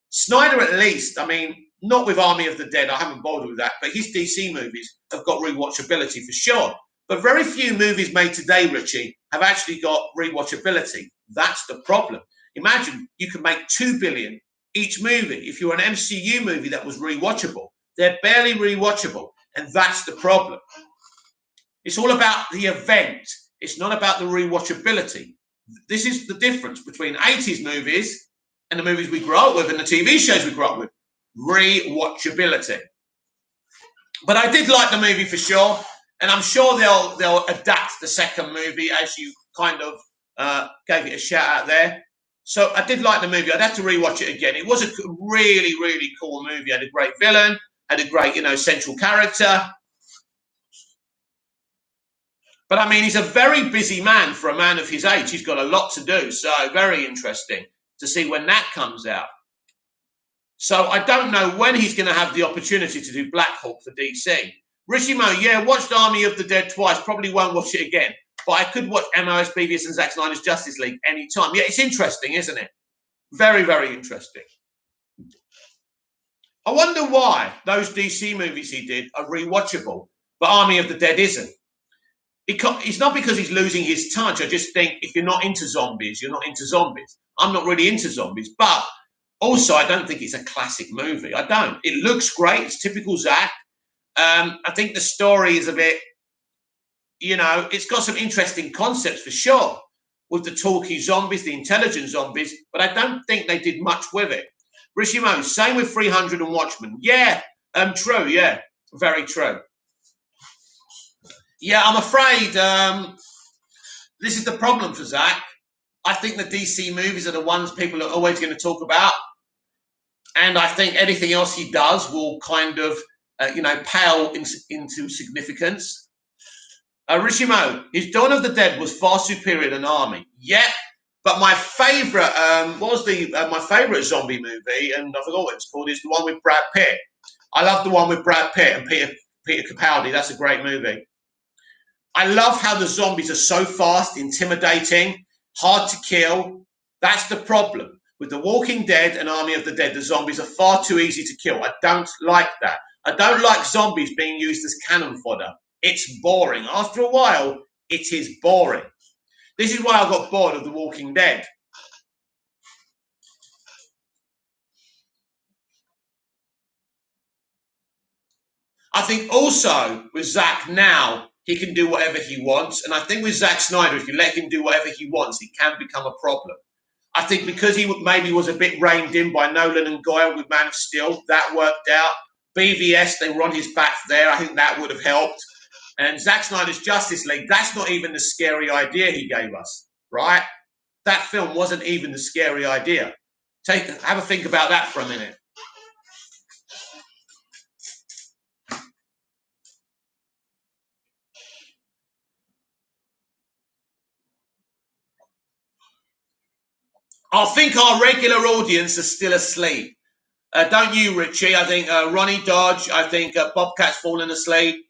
Snyder at least, I mean, not with Army of the Dead, I haven't bothered with that, but his DC movies have got rewatchability for sure. But very few movies made today, Richie, have actually got rewatchability. That's the problem. Imagine you could make $2 billion each movie. If you're an MCU movie that was rewatchable, they're barely rewatchable, and that's the problem. It's all about the event. It's not about the rewatchability. This is the difference between 80s movies and the movies we grew up with and the TV shows we grew up with. Rewatchability. But I did like the movie for sure, and I'm sure they'll adapt the second movie as you kind of gave it a shout out there. So I did like the movie. I'd have to rewatch it again. It was a really, really cool movie. Had a great villain, had a great, central character. But I mean, he's a very busy man for a man of his age. He's got a lot to do. So very interesting to see when that comes out. So I don't know when he's going to have the opportunity to do Black Hawk for DC. Richie Mo, yeah, watched Army of the Dead twice. Probably won't watch it again. But I could watch MOS, BBS and Zack Snyder's Justice League anytime. Yeah, it's interesting, isn't it? Very, very interesting. I wonder why those DC movies he did are rewatchable, but Army of the Dead isn't. It's not because he's losing his touch. I just think if you're not into zombies, you're not into zombies. I'm not really into zombies, but also I don't think it's a classic movie. I don't. It looks great. It's typical Zach. I think the story is a bit, it's got some interesting concepts for sure with the talky zombies, the intelligent zombies, but I don't think they did much with it. Rishimo, same with 300 and Watchmen. Yeah, true. Yeah, very true. Yeah, I'm afraid this is the problem for Zach. I think the DC movies are the ones people are always going to talk about. And I think anything else he does will kind of, pale into significance. Rishimo, his Dawn of the Dead was far superior than Army. Yeah, but my favourite, my favourite zombie movie, and I forgot what it's called, is the one with Brad Pitt. I love the one with Brad Pitt and Peter Capaldi. That's a great movie. I love how the zombies are so fast, intimidating, hard to kill. That's the problem. With The Walking Dead and Army of the Dead, the zombies are far too easy to kill. I don't like that. I don't like zombies being used as cannon fodder. It's boring. After a while, it is boring. This is why I got bored of The Walking Dead. I think also with Zack now, he can do whatever he wants. And I think with Zack Snyder, if you let him do whatever he wants, it can become a problem. I think because he maybe was a bit reined in by Nolan and Goyer with Man of Steel, that worked out. BVS, they were on his back there. I think that would have helped. And Zack Snyder's Justice League, that's not even the scary idea he gave us, right? That film wasn't even the scary idea. Have a think about that for a minute. I think our regular audience are still asleep. Don't you, Richie? I think Ronnie Dodge, I think Bobcat's fallen asleep.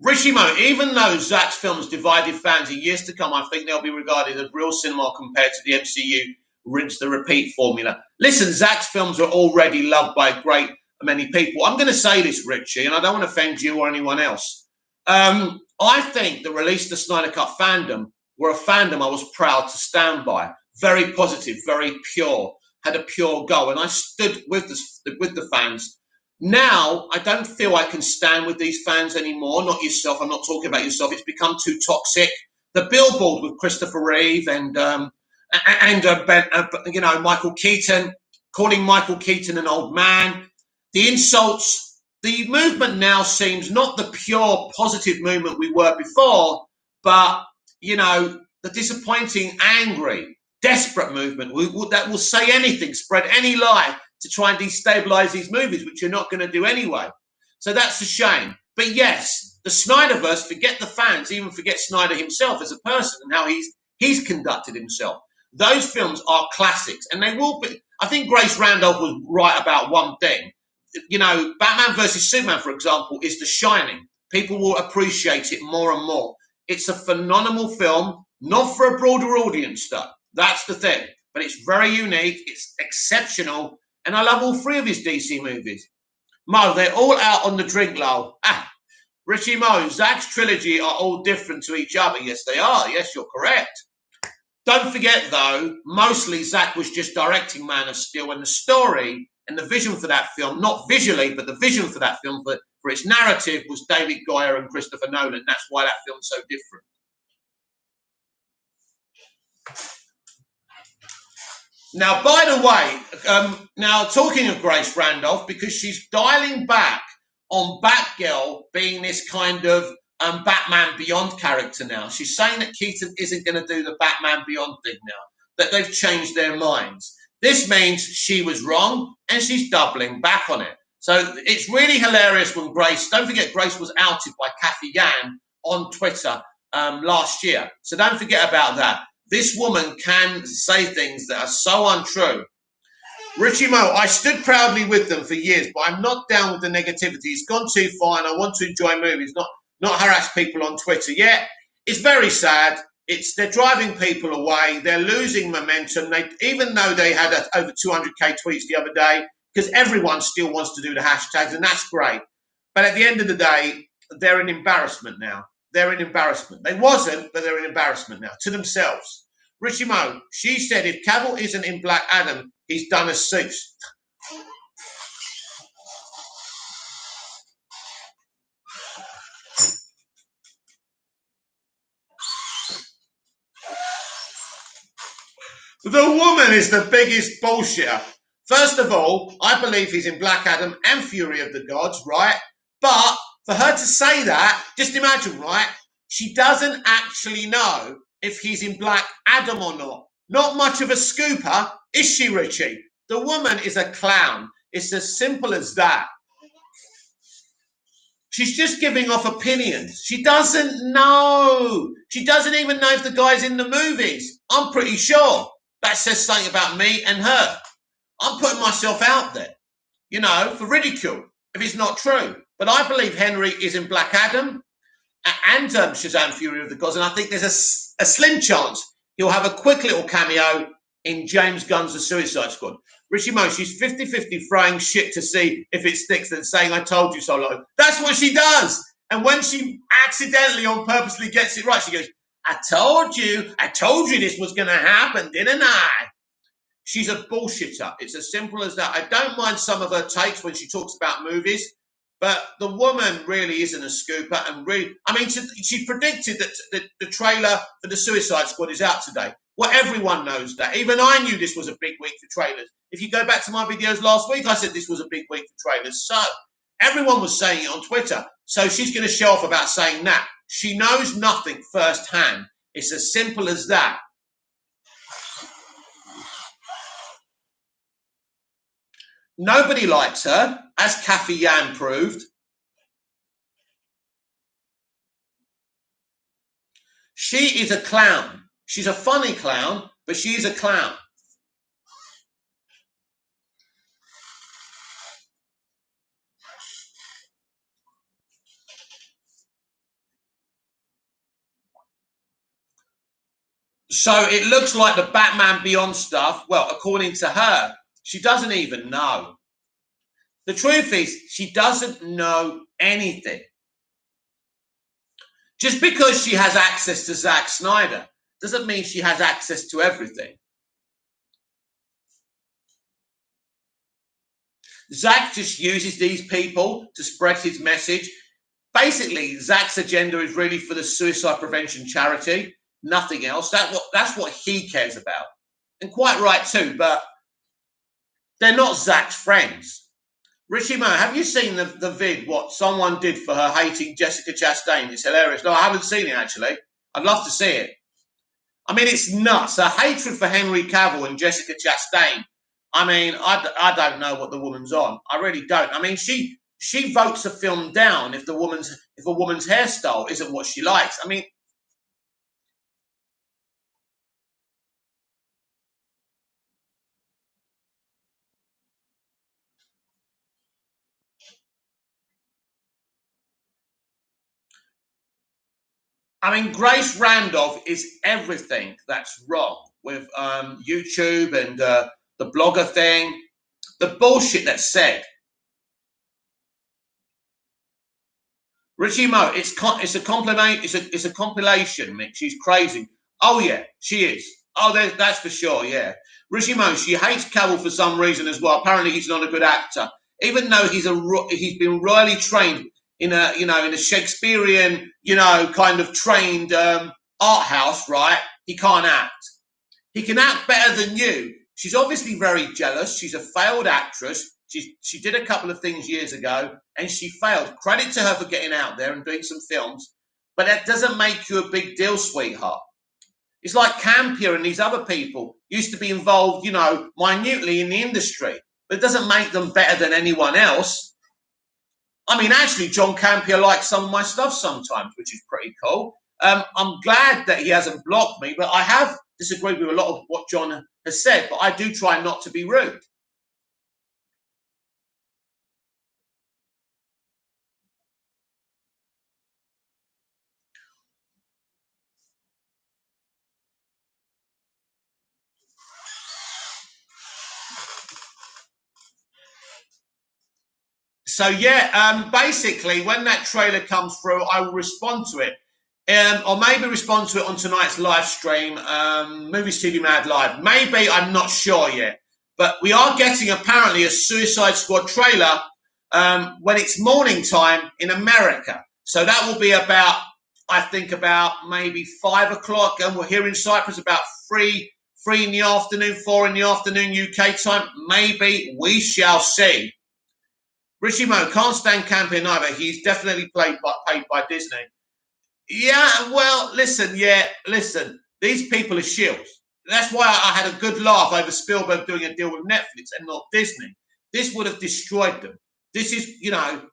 Rishimo, even though Zack's films divided fans in years to come, I think they'll be regarded as real cinema compared to the MCU rinse the repeat formula. Listen, Zack's films are already loved by a great many people. I'm going to say this, Richie, and I don't want to offend you or anyone else. I think the release the Snyder Cut fandom were a fandom I was proud to stand by. Very positive, very pure, had a pure goal, and I stood with the fans. Now, I don't feel I can stand with these fans anymore. Not yourself. I'm not talking about yourself. It's become too toxic. The billboard with Christopher Reeve and Michael Keaton, calling Michael Keaton an old man. The insults. The movement now seems not the pure positive movement we were before, but, the disappointing, angry, desperate movement that will say anything, spread any lie to try and destabilize these movies, which you're not going to do anyway. So that's a shame. But yes, the Snyderverse, forget the fans, even forget Snyder himself as a person and how he's conducted himself. Those films are classics, and they will be. I think Grace Randolph was right about one thing. Batman versus Superman, for example, is The Shining. People will appreciate it more and more. It's a phenomenal film, not for a broader audience, though. That's the thing. But it's very unique. It's exceptional. And I love all three of his DC movies. Mo, they're all out on the drink, lol. Richie Mo, Zack's trilogy are all different to each other. Yes, they are. Yes, you're correct. Don't forget, though, mostly Zack was just directing Man of Steel, and the story and the vision for that film, not visually, but the vision for that film, for its narrative, was David Goyer and Christopher Nolan. That's why that film's so different. Now, by the way, now talking of Grace Randolph, because she's dialing back on Batgirl being this kind of Batman Beyond character now. She's saying that Keaton isn't going to do the Batman Beyond thing now, that they've changed their minds. This means she was wrong, and she's doubling back on it. So it's really hilarious when Grace, don't forget, Grace was outed by Kathy Yan on Twitter last year. So don't forget about that. This woman can say things that are so untrue. Richie Mo, I stood proudly with them for years, but I'm not down with the negativity. It's gone too far, and I want to enjoy movies, not harass people on Twitter. Yeah, it's very sad. they're driving people away. They're losing momentum. Even though they had over 200k tweets the other day, because everyone still wants to do the hashtags, and that's great. But at the end of the day, they're an embarrassment now. They're an embarrassment. They wasn't, but they're an embarrassment now to themselves. Richie Mo, she said if Cavill isn't in Black Adam, he's done a cease. The woman is the biggest bullshitter. First of all, I believe he's in Black Adam and Fury of the Gods, right? But for her to say that, just imagine, right? She doesn't actually know if he's in Black Adam or not. Not much of a scooper, is she, Richie? The woman is a clown. It's as simple as that. She's just giving off opinions. She doesn't know. She doesn't even know if the guy's in the movies. I'm pretty sure. That says something about me and her. I'm putting myself out there, you know, for ridicule if it's not true. But I believe Henry is in Black Adam and Shazam Fury of the Gods, and I think there's a slim chance he'll have a quick little cameo in James Gunn's The Suicide Squad. Richie Mo, she's 50-50 throwing shit to see if it sticks and saying, I told you so, Lo. That's what she does. And when she accidentally or purposely gets it right, she goes, I told you this was going to happen, didn't I? She's a bullshitter. It's as simple as that. I don't mind some of her takes when she talks about movies, but the woman really isn't a scooper. And really, I mean, she predicted that the trailer for The Suicide Squad is out today. Well, everyone knows that. Even I knew this was a big week for trailers. If you go back to my videos last week, I said this was a big week for trailers. So everyone was saying it on Twitter. So she's going to show off about saying that. She knows nothing firsthand. It's as simple as that. Nobody likes her, as Kathy Yan proved. She is a clown. She's a funny clown, but she is a clown. So it looks like the Batman Beyond stuff, well, according to her, she doesn't even know. The truth is, she doesn't know anything. Just because she has access to Zack Snyder doesn't mean she has access to everything. Zack just uses these people to spread his message. Basically, Zack's agenda is really for the suicide prevention charity, nothing else. That's what he cares about. And quite right too, but they're not Zack's friends. Richie Mo, have you seen the vid, what someone did for her hating Jessica Chastain? It's hilarious. No, I haven't seen it, actually. I'd love to see it. I mean, it's nuts. Her hatred for Henry Cavill and Jessica Chastain. I mean, I don't know what the woman's on. I really don't. I mean, she votes a film down if a woman's hairstyle isn't what she likes. I mean, Grace Randolph is everything that's wrong with YouTube and the blogger thing, the bullshit that's said. Richie Mo, it's a compliment. It's a compilation mix. She's crazy. Oh yeah, she is. Oh, that's for sure. Yeah, Richie Mo, she hates Cavill for some reason as well. Apparently, he's not a good actor, even though he's been royally trained in a Shakespearean kind of trained art house. Right? He can't act. He can act better than you. She's obviously very jealous. She's a failed actress. She did a couple of things years ago and she failed. Credit to her for getting out there and doing some films, but that doesn't make you a big deal, sweetheart. It's like Campia and these other people used to be involved, minutely in the industry, but it doesn't make them better than anyone else. I mean, actually, John Campia likes some of my stuff sometimes, which is pretty cool. I'm glad that he hasn't blocked me, but I have disagreed with a lot of what John has said, but I do try not to be rude. So yeah, basically, when that trailer comes through, I will respond to it. Or maybe respond to it on tonight's live stream, Movies TV Mad Live. Maybe, I'm not sure yet. But we are getting apparently a Suicide Squad trailer when it's morning time in America. So that will be about, I think, about maybe 5 o'clock. And we're here in Cyprus about 3 in the afternoon, 4 in the afternoon UK time. Maybe, we shall see. Richie Mo can't stand camping either. He's definitely paid by Disney. Yeah, well, listen, these people are shills. That's why I had a good laugh over Spielberg doing a deal with Netflix and not Disney. This would have destroyed them. This is,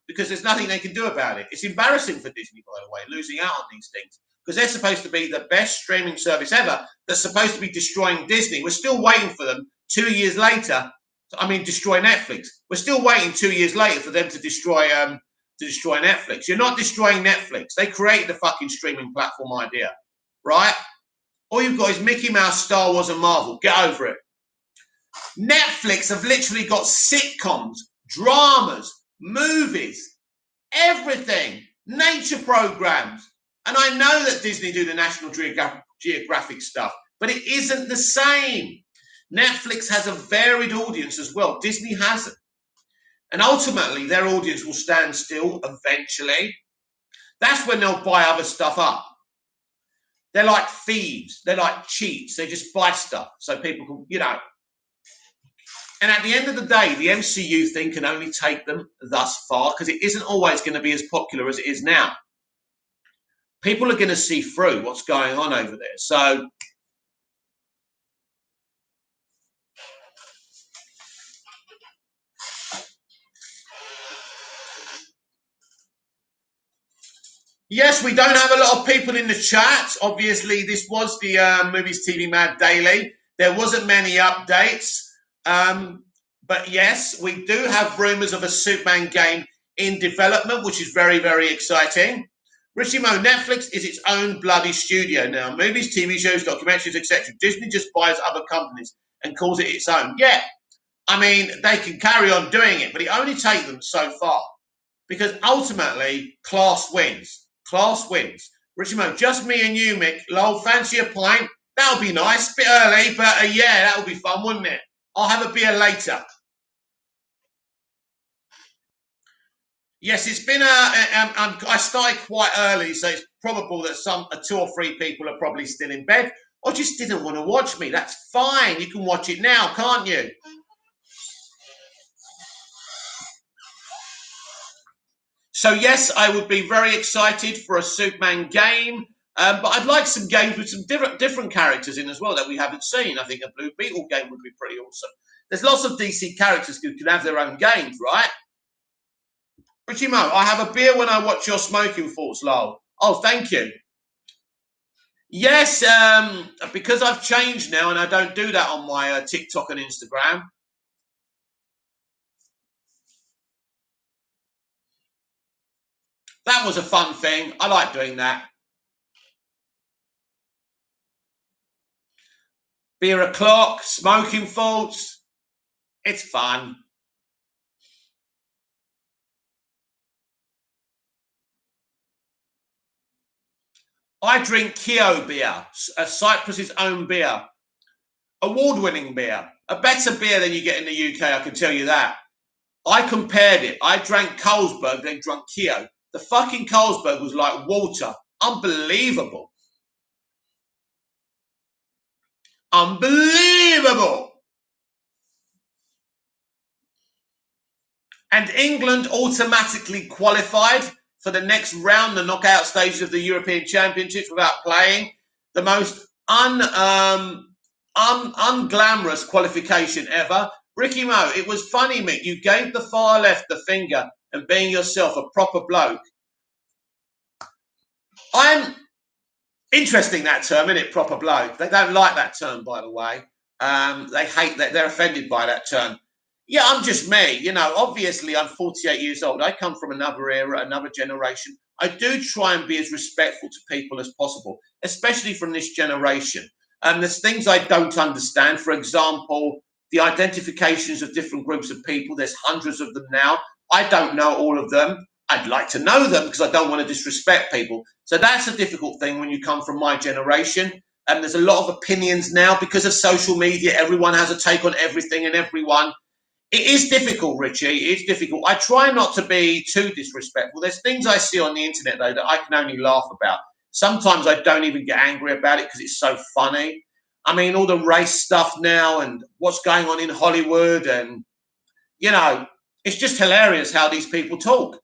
because there's nothing they can do about it. It's embarrassing for Disney, by the way, losing out on these things, because they're supposed to be the best streaming service ever that's supposed to be destroying Disney. We're still waiting for them 2 years later. Destroy Netflix. We're still waiting 2 years later for them to destroy Netflix. You're not destroying Netflix. They created the fucking streaming platform idea, right? All you've got is Mickey Mouse, Star Wars, and Marvel. Get over it. Netflix have literally got sitcoms, dramas, movies, everything, nature programs. And I know that Disney do the National Geographic stuff, but it isn't the same. Netflix has a varied audience as well. Disney hasn't. And ultimately, their audience will stand still eventually. That's when they'll buy other stuff up. They're like thieves. They're like cheats. They just buy stuff so people can, And at the end of the day, the MCU thing can only take them thus far, because it isn't always going to be as popular as it is now. People are going to see through what's going on over there. So yes, we don't have a lot of people in the chat. Obviously, this was the Movies TV Mad Daily. There wasn't many updates. But yes, we do have rumours of a Superman game in development, which is very, very exciting. Richie Mo, Netflix is its own bloody studio now. Movies, TV shows, documentaries, etc. Disney just buys other companies and calls it its own. Yeah, they can carry on doing it, but it only takes them so far. Because ultimately, class wins. Class wins. Richie Mo, just me and you, Mick. Lol, fancy a pint? That'll be nice. Bit early, but yeah, that'll be fun, wouldn't it? I'll have a beer later. Yes, it's been I started quite early, so it's probable that 2 or 3 people are probably still in bed or just didn't want to watch me. That's fine. You can watch it now, can't you? So yes, I would be very excited for a Superman game, but I'd like some games with some different characters in as well that we haven't seen. I think a Blue Beetle game would be pretty awesome. There's lots of DC characters who can have their own games, right? Richie Mo, I have a beer when I watch your smoking thoughts, lol. Oh, thank you. Yes, because I've changed now and I don't do that on my TikTok and Instagram. That was a fun thing. I like doing that. Beer o'clock, smoking thoughts. It's fun. I drink Kio beer, Cyprus's own beer. Award-winning beer. A better beer than you get in the UK, I can tell you that. I compared it. I drank Carlsberg, then drank Kio. The fucking Carlsberg was like water. Unbelievable. Unbelievable. And England automatically qualified for the next round, the knockout stages of the European Championships, without playing. The most unglamorous qualification ever. Ricky Mo, it was funny, Mick. You gave the far left the finger and being yourself a proper bloke. I'm interesting, that term, isn't it? Proper bloke. They don't like that term, by the way. They hate that. They're offended by that term. Yeah, I'm just me. Obviously, I'm 48 years old. I come from another era, another generation. I do try and be as respectful to people as possible, especially from this generation. There's things I don't understand. For example, the identifications of different groups of people. There's hundreds of them now. I don't know all of them. I'd like to know them because I don't want to disrespect people. So that's a difficult thing when you come from my generation. And there's a lot of opinions now because of social media. Everyone has a take on everything and everyone. It is difficult, Richie. It's difficult. I try not to be too disrespectful. There's things I see on the internet, though, that I can only laugh about. Sometimes I don't even get angry about it because it's so funny. I mean, all the race stuff now and what's going on in Hollywood, and, you know, it's just hilarious how these people talk.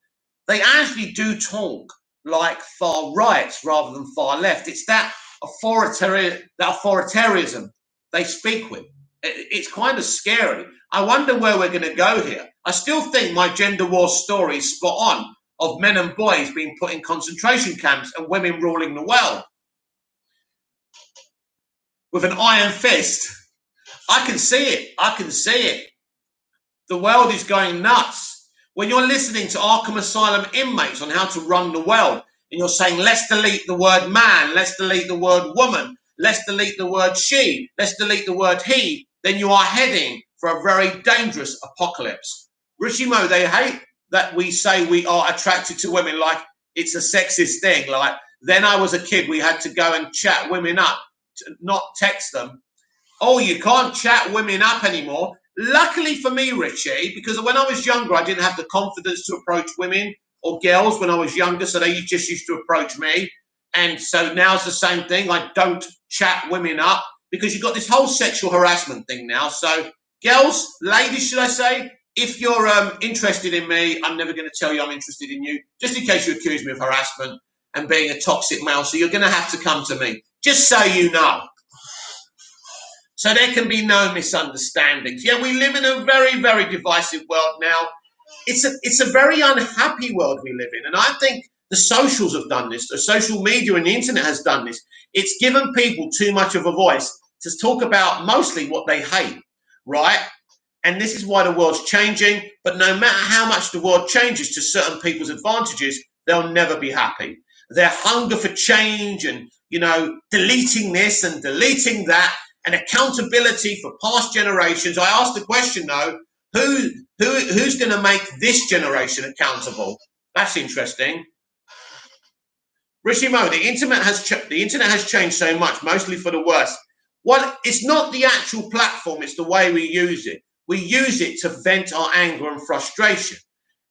They actually do talk like far right rather than far left. It's that authoritarianism they speak with. It's kind of scary. I wonder where we're going to go here. I still think my gender war story is spot on, of men and boys being put in concentration camps and women ruling the world with an iron fist. I can see it. I can see it. The world is going nuts. When you're listening to Arkham Asylum inmates on how to run the world, and you're saying, let's delete the word man, let's delete the word woman, let's delete the word she, let's delete the word he, then you are heading for a very dangerous apocalypse. Richie Mo, they hate that we say we are attracted to women like it's a sexist thing. Like, then I was a kid, we had to go and chat women up, not text them. Oh, you can't chat women up anymore. Luckily for me, Richie, because when I was younger, I didn't have the confidence to approach women or girls when I was younger, so they just used to approach me. And so now it's the same thing. I don't chat women up because you've got this whole sexual harassment thing now. So girls, ladies, should I say, if you're interested in me, I'm never going to tell you I'm interested in you, just in case you accuse me of harassment and being a toxic male. So you're going to have to come to me, just so you know. So there can be no misunderstandings. Yeah, we live in a very, very divisive world now. It's a very unhappy world we live in. And I think the socials have done this. The social media and the internet has done this. It's given people too much of a voice to talk about mostly what they hate, right? And this is why the world's changing. But no matter how much the world changes to certain people's advantages, they'll never be happy. Their hunger for change and, deleting this and deleting that, and accountability for past generations. I asked the question, though, who's going to make this generation accountable? That's interesting. Rishi Mo, the internet has changed so much, mostly for the worse. Well, it's not the actual platform, it's the way we use it. We use it to vent our anger and frustration.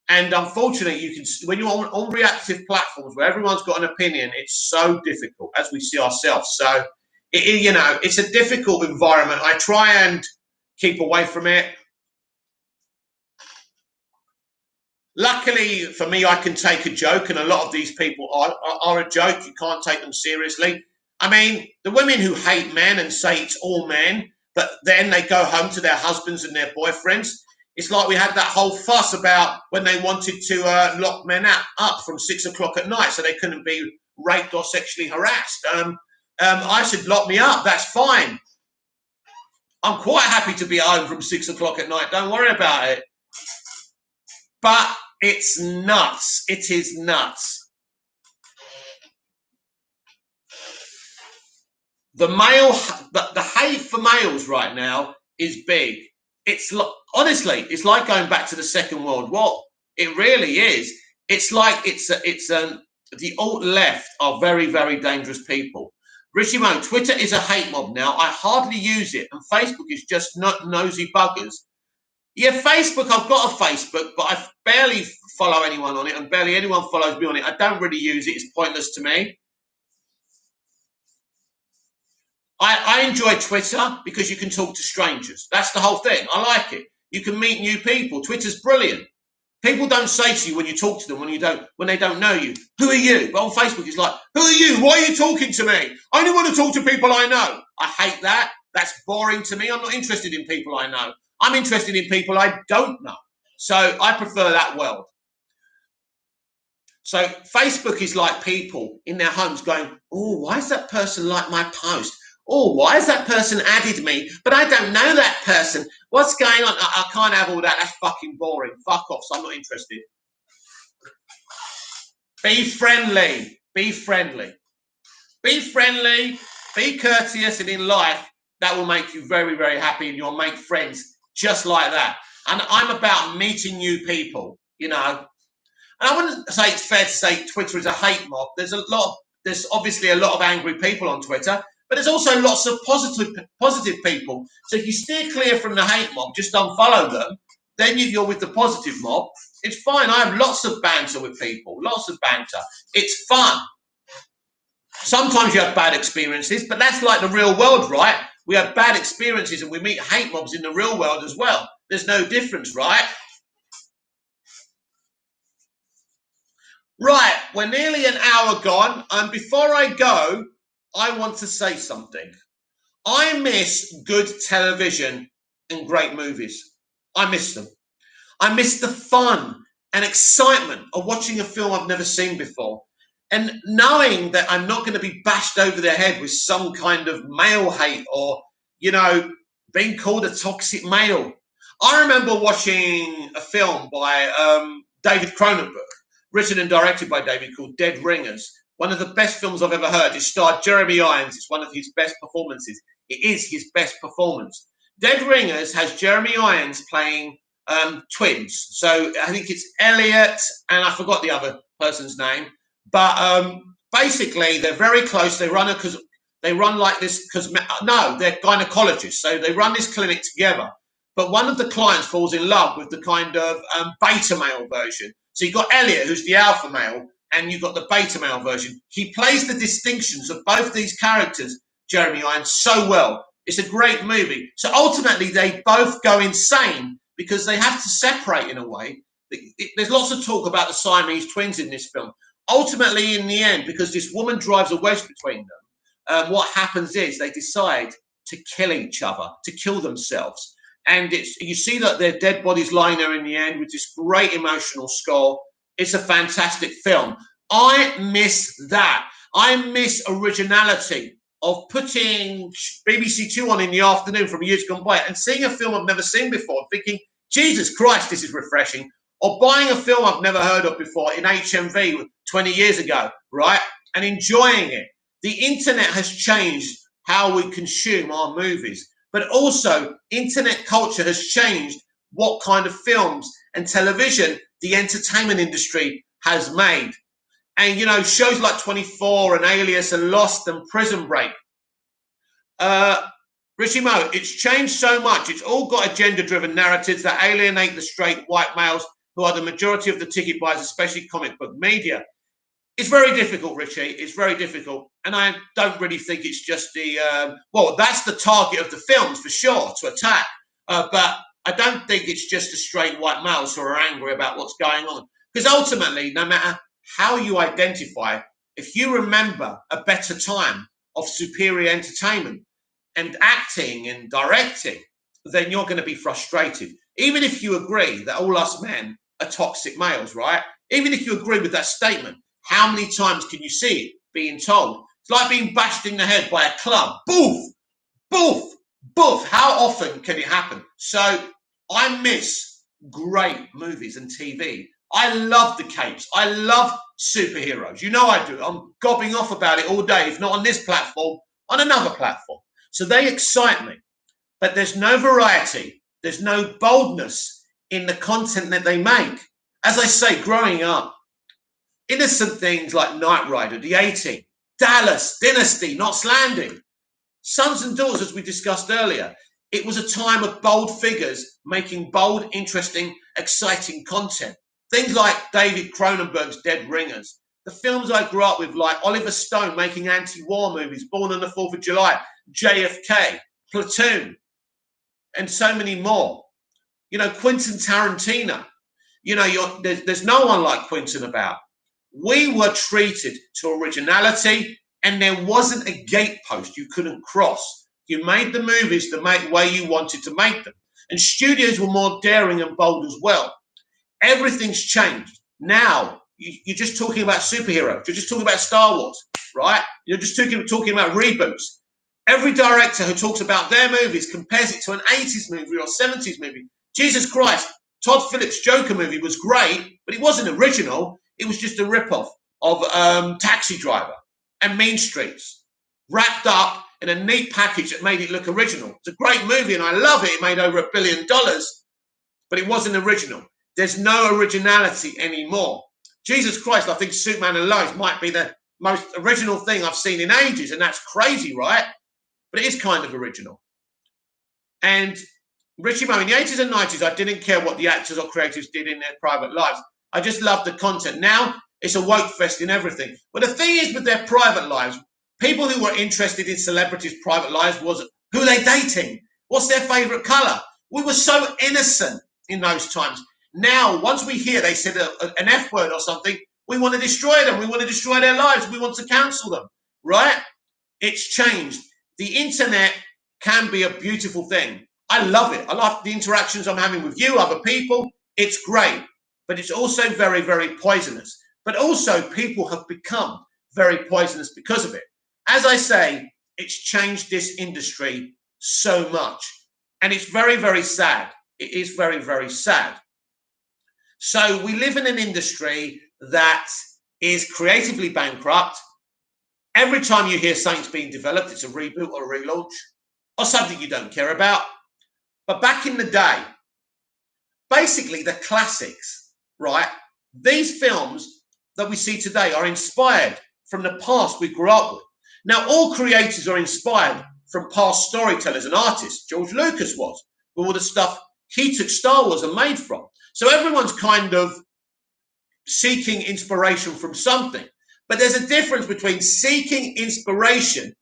And unfortunately, when you're on reactive platforms where everyone's got an opinion, it's so difficult, as we see ourselves. So, it's a difficult environment. I try and keep away from it. Luckily for me, I can take a joke, and a lot of these people are a joke. You can't take them seriously. I mean, the women who hate men and say it's all men, but then they go home to their husbands and their boyfriends. It's like we had that whole fuss about when they wanted to lock men up from 6 o'clock at night so they couldn't be raped or sexually harassed. I said, lock me up. That's fine. I'm quite happy to be home from 6 o'clock at night. Don't worry about it. But it's nuts. It is nuts. The hate for males right now is big. Honestly, it's like going back to the Second World War. It really is. It's like the alt left are very, very dangerous people. Rishi Mo, Twitter is a hate mob now. I hardly use it, and Facebook is just not nosy buggers. Yeah, Facebook, I've got a Facebook, but I barely follow anyone on it, and barely anyone follows me on it. I don't really use it. It's pointless to me. I enjoy Twitter because you can talk to strangers. That's the whole thing. I like it. You can meet new people. Twitter's brilliant. People don't say to you when you talk to them when they don't know you, who are you? But on Facebook, it's like, who are you? Why are you talking to me? I only want to talk to people I know. I hate that. That's boring to me. I'm not interested in people I know. I'm interested in people I don't know. So I prefer that world. So Facebook is like people in their homes going, oh, why is that person like my post? Oh, why has that person added me? But I don't know that person. What's going on? I can't have all that. That's fucking boring. Fuck off. So I'm not interested. Be friendly. Be friendly. Be friendly. Be courteous. And in life, that will make you very, very happy. And you'll make friends just like that. And I'm about meeting new people. you know. And I wouldn't say it's fair to say Twitter is a hate mob. There's obviously a lot of angry people on Twitter, but there's also lots of positive people. So if you steer clear from the hate mob, just unfollow them, then you're with the positive mob. It's fine. I have lots of banter with people, lots of banter. It's fun. Sometimes you have bad experiences, but that's like the real world, right? We have bad experiences and we meet hate mobs in the real world as well. There's no difference, right? Right, we're nearly an hour gone, and before I go, I want to say something. I miss good television and great movies. I miss them. I miss the fun and excitement of watching a film I've never seen before, and knowing that I'm not going to be bashed over the head with some kind of male hate or, being called a toxic male. I remember watching a film by David Cronenberg, written and directed by David, called Dead Ringers. One of the best films I've ever heard. It starred Jeremy Irons. It's one of his best performances. It is his best performance. Dead Ringers has Jeremy Irons playing twins. So I think it's Elliot, and I forgot the other person's name. But basically, they're very close. They're gynecologists. So they run this clinic together. But one of the clients falls in love with the kind of beta male version. So you've got Elliot, who's the alpha male, and you've got the beta male version. He plays the distinctions of both these characters, Jeremy Irons, so well. It's a great movie. So ultimately, they both go insane because they have to separate in a way. There's lots of talk about the Siamese twins in this film. Ultimately, in the end, because this woman drives a wedge between them, what happens is they decide to kill each other, to kill themselves. And you see that their dead bodies lying there in the end with this great emotional score. It's a fantastic film. I miss that. I miss originality of putting BBC Two on in the afternoon from years gone by and seeing a film I've never seen before, thinking, Jesus Christ, this is refreshing. Or buying a film I've never heard of before in HMV 20 years ago, right? And enjoying it. The internet has changed how we consume our movies. But also, internet culture has changed what kind of films and television the entertainment industry has made. And, shows like 24 and Alias and Lost and Prison Break. Richie Mo, it's changed so much. It's all got agenda-driven narratives that alienate the straight white males who are the majority of the ticket buyers, especially comic book media. It's very difficult, Richie. It's very difficult. And I don't really think it's just that's the target of the films for sure, to attack. But I don't think it's just the straight white males who are angry about what's going on. Because ultimately, no matter how you identify, if you remember a better time of superior entertainment and acting and directing, then you're going to be frustrated. Even if you agree that all us men are toxic males, right? Even if you agree with that statement, how many times can you see it being told? It's like being bashed in the head by a club. Boof, boof, boof. How often can it happen? So I miss great movies and TV. I love the capes. I love superheroes. You know I do. I'm gobbing off about it all day, if not on this platform, on another platform. So they excite me. But there's no variety. There's no boldness in the content that they make. As I say, growing up, innocent things like Knight Rider, The A-Team, Dallas, Dynasty, Knots Landing, Sons and Daughters, as we discussed earlier. It was a time of bold figures making bold, interesting, exciting content. Things like David Cronenberg's Dead Ringers. The films I grew up with, like Oliver Stone making anti-war movies, Born on the 4th of July, JFK, Platoon, and so many more. Quentin Tarantino. There's no one like Quentin about. We were treated to originality, and there wasn't a gatepost you couldn't cross. You made the movies the way you wanted to make them. And studios were more daring and bold as well. Everything's changed. Now, you're just talking about superheroes. You're just talking about Star Wars, right? You're just talking about reboots. Every director who talks about their movies compares it to an 80s movie or 70s movie. Jesus Christ, Todd Phillips' Joker movie was great, but it wasn't original. It was just a ripoff of Taxi Driver and Mean Streets, wrapped up in a neat package that made it look original. It's a great movie and I love it. It made over $1 billion, but it wasn't original. There's no originality anymore. Jesus Christ, I think Superman and Lois might be the most original thing I've seen in ages, and that's crazy, right? But it is kind of original. And Richie Mo, in the 80s and 90s, I didn't care what the actors or creatives did in their private lives. I just loved the content. Now, it's a woke fest in everything. But the thing is, with their private lives, people who were interested in celebrities' private lives was, who are they dating? What's their favourite colour? We were so innocent in those times. Now, once we hear they said an F word or something, we want to destroy them. We want to destroy their lives. We want to cancel them, right? It's changed. The internet can be a beautiful thing. I love it. I love the interactions I'm having with you, other people. It's great. But it's also very, very poisonous. But also people have become very poisonous because of it. As I say, it's changed this industry so much. And it's very, very sad. It is very, very sad. So we live in an industry that is creatively bankrupt. Every time you hear something's being developed, it's a reboot or a relaunch or something you don't care about. But back in the day, basically the classics, right? These films that we see today are inspired from the past we grew up with. Now, all creators are inspired from past storytellers and artists. George Lucas was, with all the stuff he took Star Wars and made from. So everyone's kind of seeking inspiration from something. But there's a difference between seeking inspiration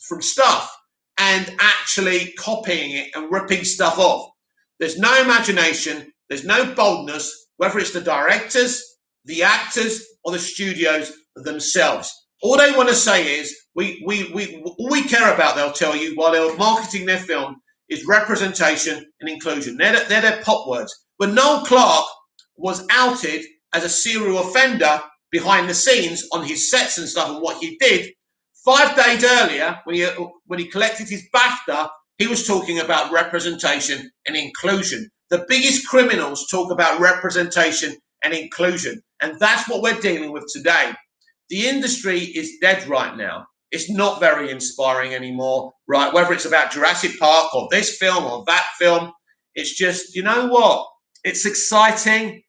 from stuff, and actually copying it and ripping stuff off. There's no imagination, there's no boldness, whether it's the directors, the actors, or the studios themselves. All they want to say is, all we care about, they'll tell you, while they're marketing their film, is representation and inclusion. They're their pop words. When Noel Clarke was outed as a serial offender behind the scenes on his sets and stuff and what he did, 5 days earlier, when he collected his BAFTA, he was talking about representation and inclusion. The biggest criminals talk about representation and inclusion. And that's what we're dealing with today. The industry is dead right now. It's not very inspiring anymore, right? Whether it's about Jurassic Park or this film or that film, it's just, you know what? It's exciting,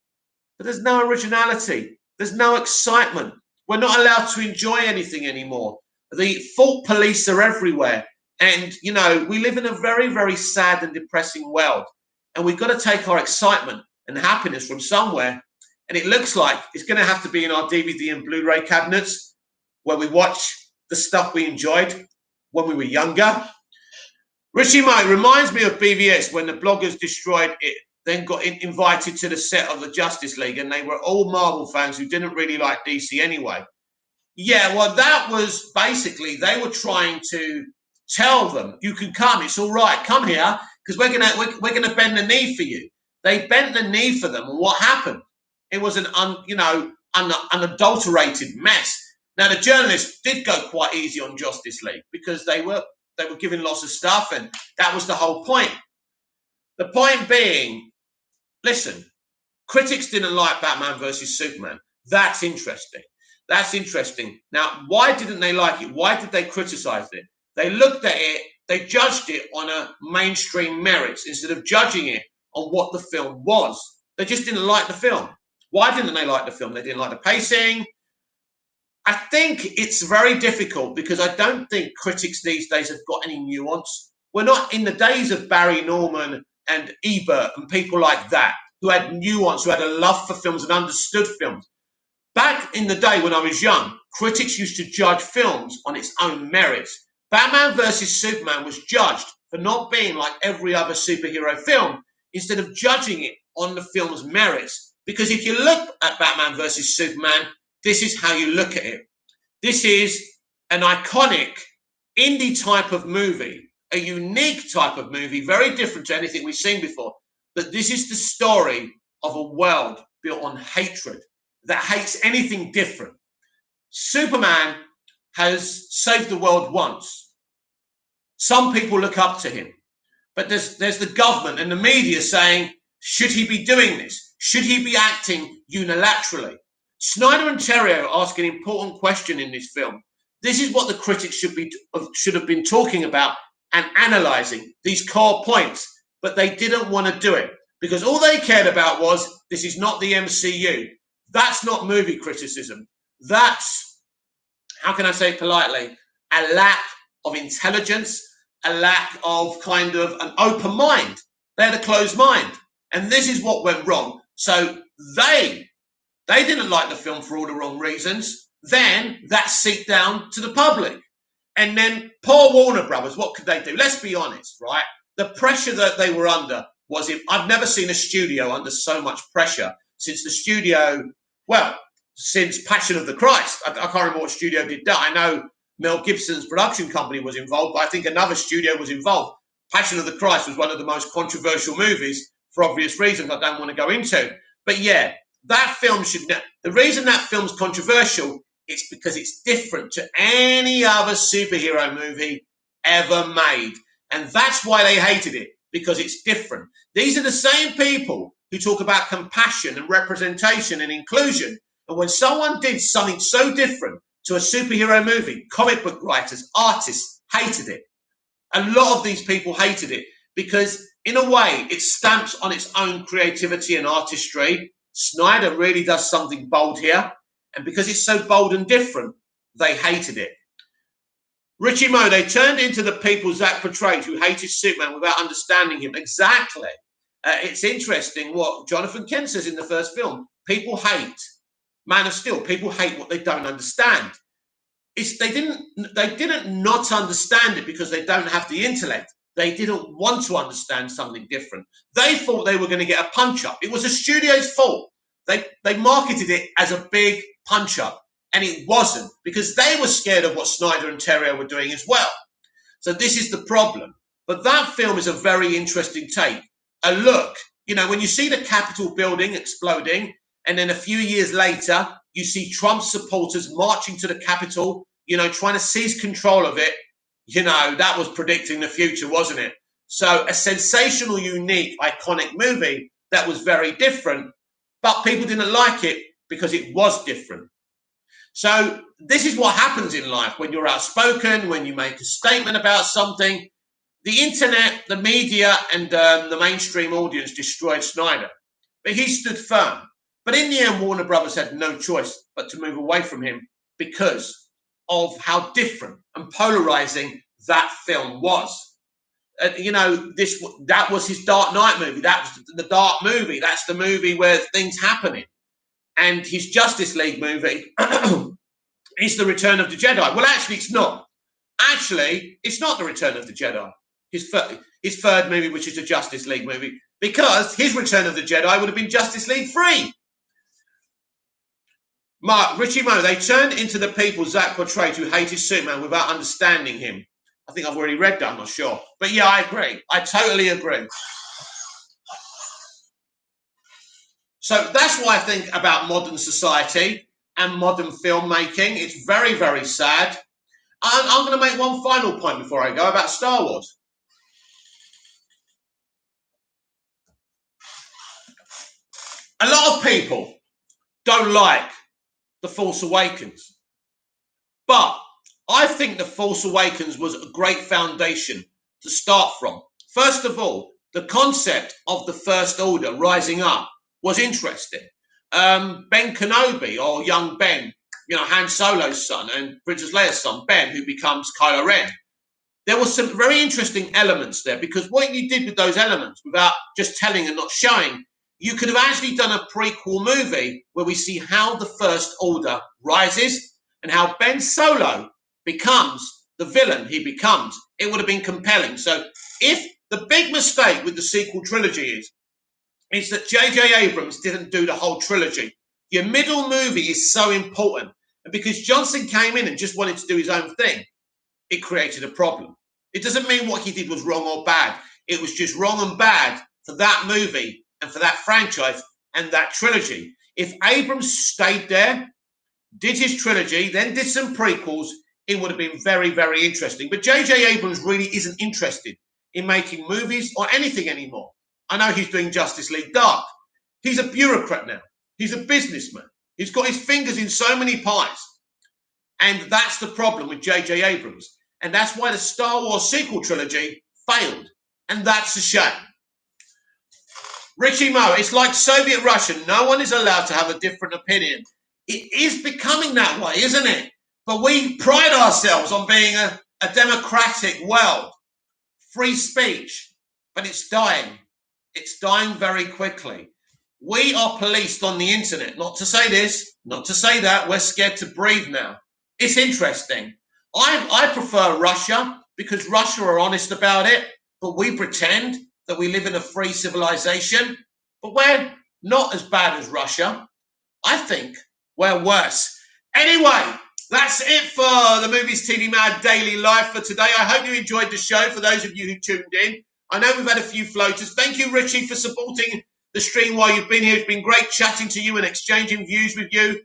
but there's no originality. There's no excitement. We're not allowed to enjoy anything anymore. The fault police are everywhere. And, you know, we live in a very, very sad and depressing world. And we've got to take our excitement and happiness from somewhere. And it looks like it's going to have to be in our DVD and Blu-ray cabinets where we watch the stuff we enjoyed when we were younger. Richie Mo reminds me of BVS when the bloggers destroyed it, then got invited to the set of the Justice League, and they were all Marvel fans who didn't really like DC anyway. Yeah, well, that was basically, they were trying to tell them, you can come, it's all right, come here, because we're gonna bend the knee for you. They bent the knee for them, and what happened? It was an unadulterated mess. Now, the journalists did go quite easy on Justice League because they were giving lots of stuff, and that was the whole point. The point being, listen, critics didn't like Batman versus Superman. That's interesting. That's interesting. Now, why didn't they like it? Why did they criticize it? They looked at it, they judged it on a mainstream merits instead of judging it on what the film was. They just didn't like the film. Why didn't they like the film? They didn't like the pacing. I think it's very difficult because I don't think critics these days have got any nuance. We're not in the days of Barry Norman and Ebert and people like that who had nuance, who had a love for films and understood films. Back in the day when I was young, critics used to judge films on its own merits. Batman versus Superman was judged for not being like every other superhero film instead of judging it on the film's merits. Because if you look at Batman versus Superman, this is how you look at it. This is an iconic indie type of movie, a unique type of movie, very different to anything we've seen before. But this is the story of a world built on hatred that hates anything different. Superman has saved the world once. Some people look up to him. But there's the government and the media saying, should he be doing this? Should he be acting unilaterally? Snyder and Terrio ask an important question in this film. This is what the critics should have been talking about and analysing, these core points, but they didn't want to do it. because all they cared about was, this is not the MCU. That's not movie criticism. That's, how can I say it politely, a lack of intelligence, a lack of kind of an open mind. They had a closed mind. And this is what went wrong. So they didn't like the film for all the wrong reasons. Then that seeped down to the public. And then poor Warner Brothers, what could they do? Let's be honest, right? The pressure that they were under was, I've never seen a studio under so much pressure since the studio, well, since Passion of the Christ. I can't remember what studio did that. I know Mel Gibson's production company was involved, but I think another studio was involved. Passion of the Christ was one of the most controversial movies for obvious reasons I don't want to go into. But yeah, that film the reason that film's controversial is because it's different to any other superhero movie ever made. And that's why they hated it, because it's different. These are the same people who talk about compassion and representation and inclusion. And when someone did something so different to a superhero movie, comic book writers, artists hated it. A lot of these people hated it because, in a way, it stamps on its own creativity and artistry. Snyder really does something bold here. And because it's so bold and different, they hated it. Richie Mo, they turned into the people Zack portrayed who hated Superman without understanding him. Exactly. It's interesting what Jonathan Kent says in the first film. People hate Man of Steel. People hate what they don't understand. They didn't not understand it because they don't have the intellect. They didn't want to understand something different. They thought they were going to get a punch-up. It was the studio's fault. They marketed it as a big punch-up, and it wasn't, because they were scared of what Snyder and Terrio were doing as well. So this is the problem. But that film is a very interesting take. A look, when you see the Capitol building exploding, and then a few years later, you see Trump supporters marching to the Capitol, trying to seize control of it. That was predicting the future, wasn't it? So a sensational, unique, iconic movie that was very different, but people didn't like it because it was different. So this is what happens in life when you're outspoken, when you make a statement about something. The internet, the media, and the mainstream audience destroyed Snyder, but he stood firm. But in the end, Warner Brothers had no choice but to move away from him because of how different and polarizing that film was. That was his Dark Knight movie. That was the dark movie. That's the movie where things happening. And his Justice League movie is the Return of the Jedi. Well, actually, it's not. Actually, it's not the Return of the Jedi. His third movie, which is the Justice League movie, because his Return of the Jedi would have been Justice League 3. Richie Mo, they turned into the people Zack portrayed who hated Superman without understanding him. I think I've already read that, I'm not sure. But yeah, I agree. I totally agree. So that's what I think about modern society and modern filmmaking. It's very, very sad. I'm going to make one final point before I go about Star Wars. A lot of people don't like The Force Awakens, but I think The Force Awakens was a great foundation to start from. First of all, the concept of the First Order rising up was interesting. Ben Kenobi, or young Ben, Han Solo's son and Princess Leia's son, Ben, who becomes Kylo Ren. There was some very interesting elements there, because what you did with those elements, without just telling and not showing, you could have actually done a prequel movie where we see how the First Order rises and how Ben Solo becomes the villain he becomes. It would have been compelling. So if the big mistake with the sequel trilogy is that J.J. Abrams didn't do the whole trilogy. Your middle movie is so important. And because Johnson came in and just wanted to do his own thing, it created a problem. It doesn't mean what he did was wrong or bad. It was just wrong and bad for that movie and for that franchise and that trilogy. If Abrams stayed there, did his trilogy, then did some prequels, it would have been very, very interesting. But J.J. Abrams really isn't interested in making movies or anything anymore. I know he's doing Justice League Dark. He's a bureaucrat now. He's a businessman. He's got his fingers in so many pies. And that's the problem with J.J. Abrams. And that's why the Star Wars sequel trilogy failed. And that's a shame. Richie Mo, it's like Soviet Russia. No one is allowed to have a different opinion. It is becoming that way, isn't it? But we pride ourselves on being a democratic world, free speech, but it's dying. It's dying very quickly. We are policed on the internet. Not to say this, not to say that. We're scared to breathe now. It's interesting. I prefer Russia because Russia are honest about it, but we pretend that we live in a free civilization. But we're not as bad as Russia. I think we're worse. Anyway, that's it for the Movies TV Mad Daily Live for today. I hope you enjoyed the show for those of you who tuned in. I know we've had a few floaters. Thank you, Richie, for supporting the stream while you've been here. It's been great chatting to you and exchanging views with you.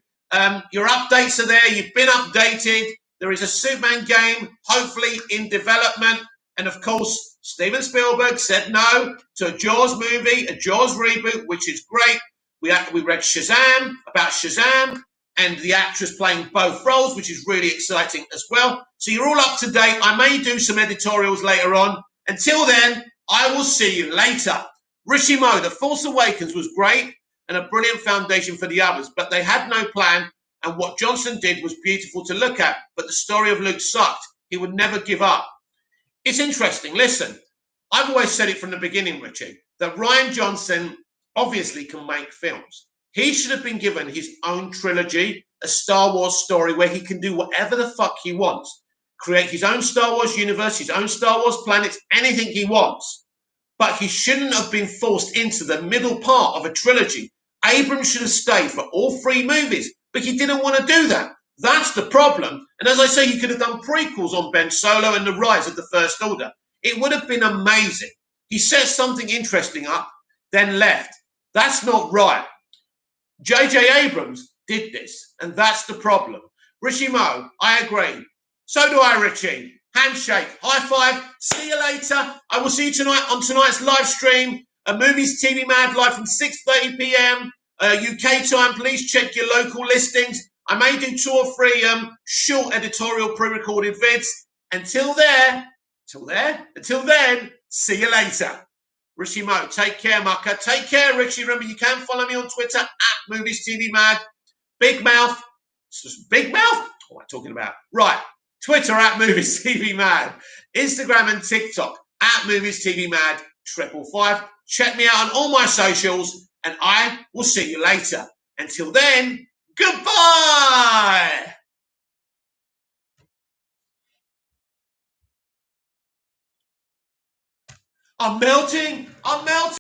Your updates are there. You've been updated. There is a Superman game, hopefully in development. And of course, Steven Spielberg said no to a Jaws movie, a Jaws reboot, which is great. We read Shazam, about Shazam, and the actress playing both roles, which is really exciting as well. So you're all up to date. I may do some editorials later on. Until then, I will see you later. Rishi Mo, The Force Awakens was great and a brilliant foundation for the others, but they had no plan, and what Johnson did was beautiful to look at, but the story of Luke sucked. He would never give up. It's interesting. Listen, I've always said it from the beginning, Richie, that Rian Johnson obviously can make films. He should have been given his own trilogy, a Star Wars story where he can do whatever the fuck he wants, create his own Star Wars universe, his own Star Wars planets, anything he wants. But he shouldn't have been forced into the middle part of a trilogy. Abrams should have stayed for all three movies, but he didn't want to do that. That's the problem. And as I say, he could have done prequels on Ben Solo and the rise of the First Order. It would have been amazing. He set something interesting up, then left. That's not right. J.J. Abrams did this, and that's the problem. Richie Mo, I agree. So do I, Richie. Handshake, high five. See you later. I will see you tonight on tonight's live stream. Movies TV Mad live from 6:30 p.m. UK time. Please check your local listings. I may do 2 or 3 short editorial pre-recorded vids. Until then, see you later. Richie Mo, take care, mucker. Take care, Richie. Remember, you can follow me on Twitter at Movies TV Mad. Big Mouth. Big Mouth? What am I talking about? Right. Twitter at Movies TV Mad. Instagram and TikTok at Movies TV Mad 555. Check me out on all my socials, and I will see you later. Until then, goodbye. I'm melting.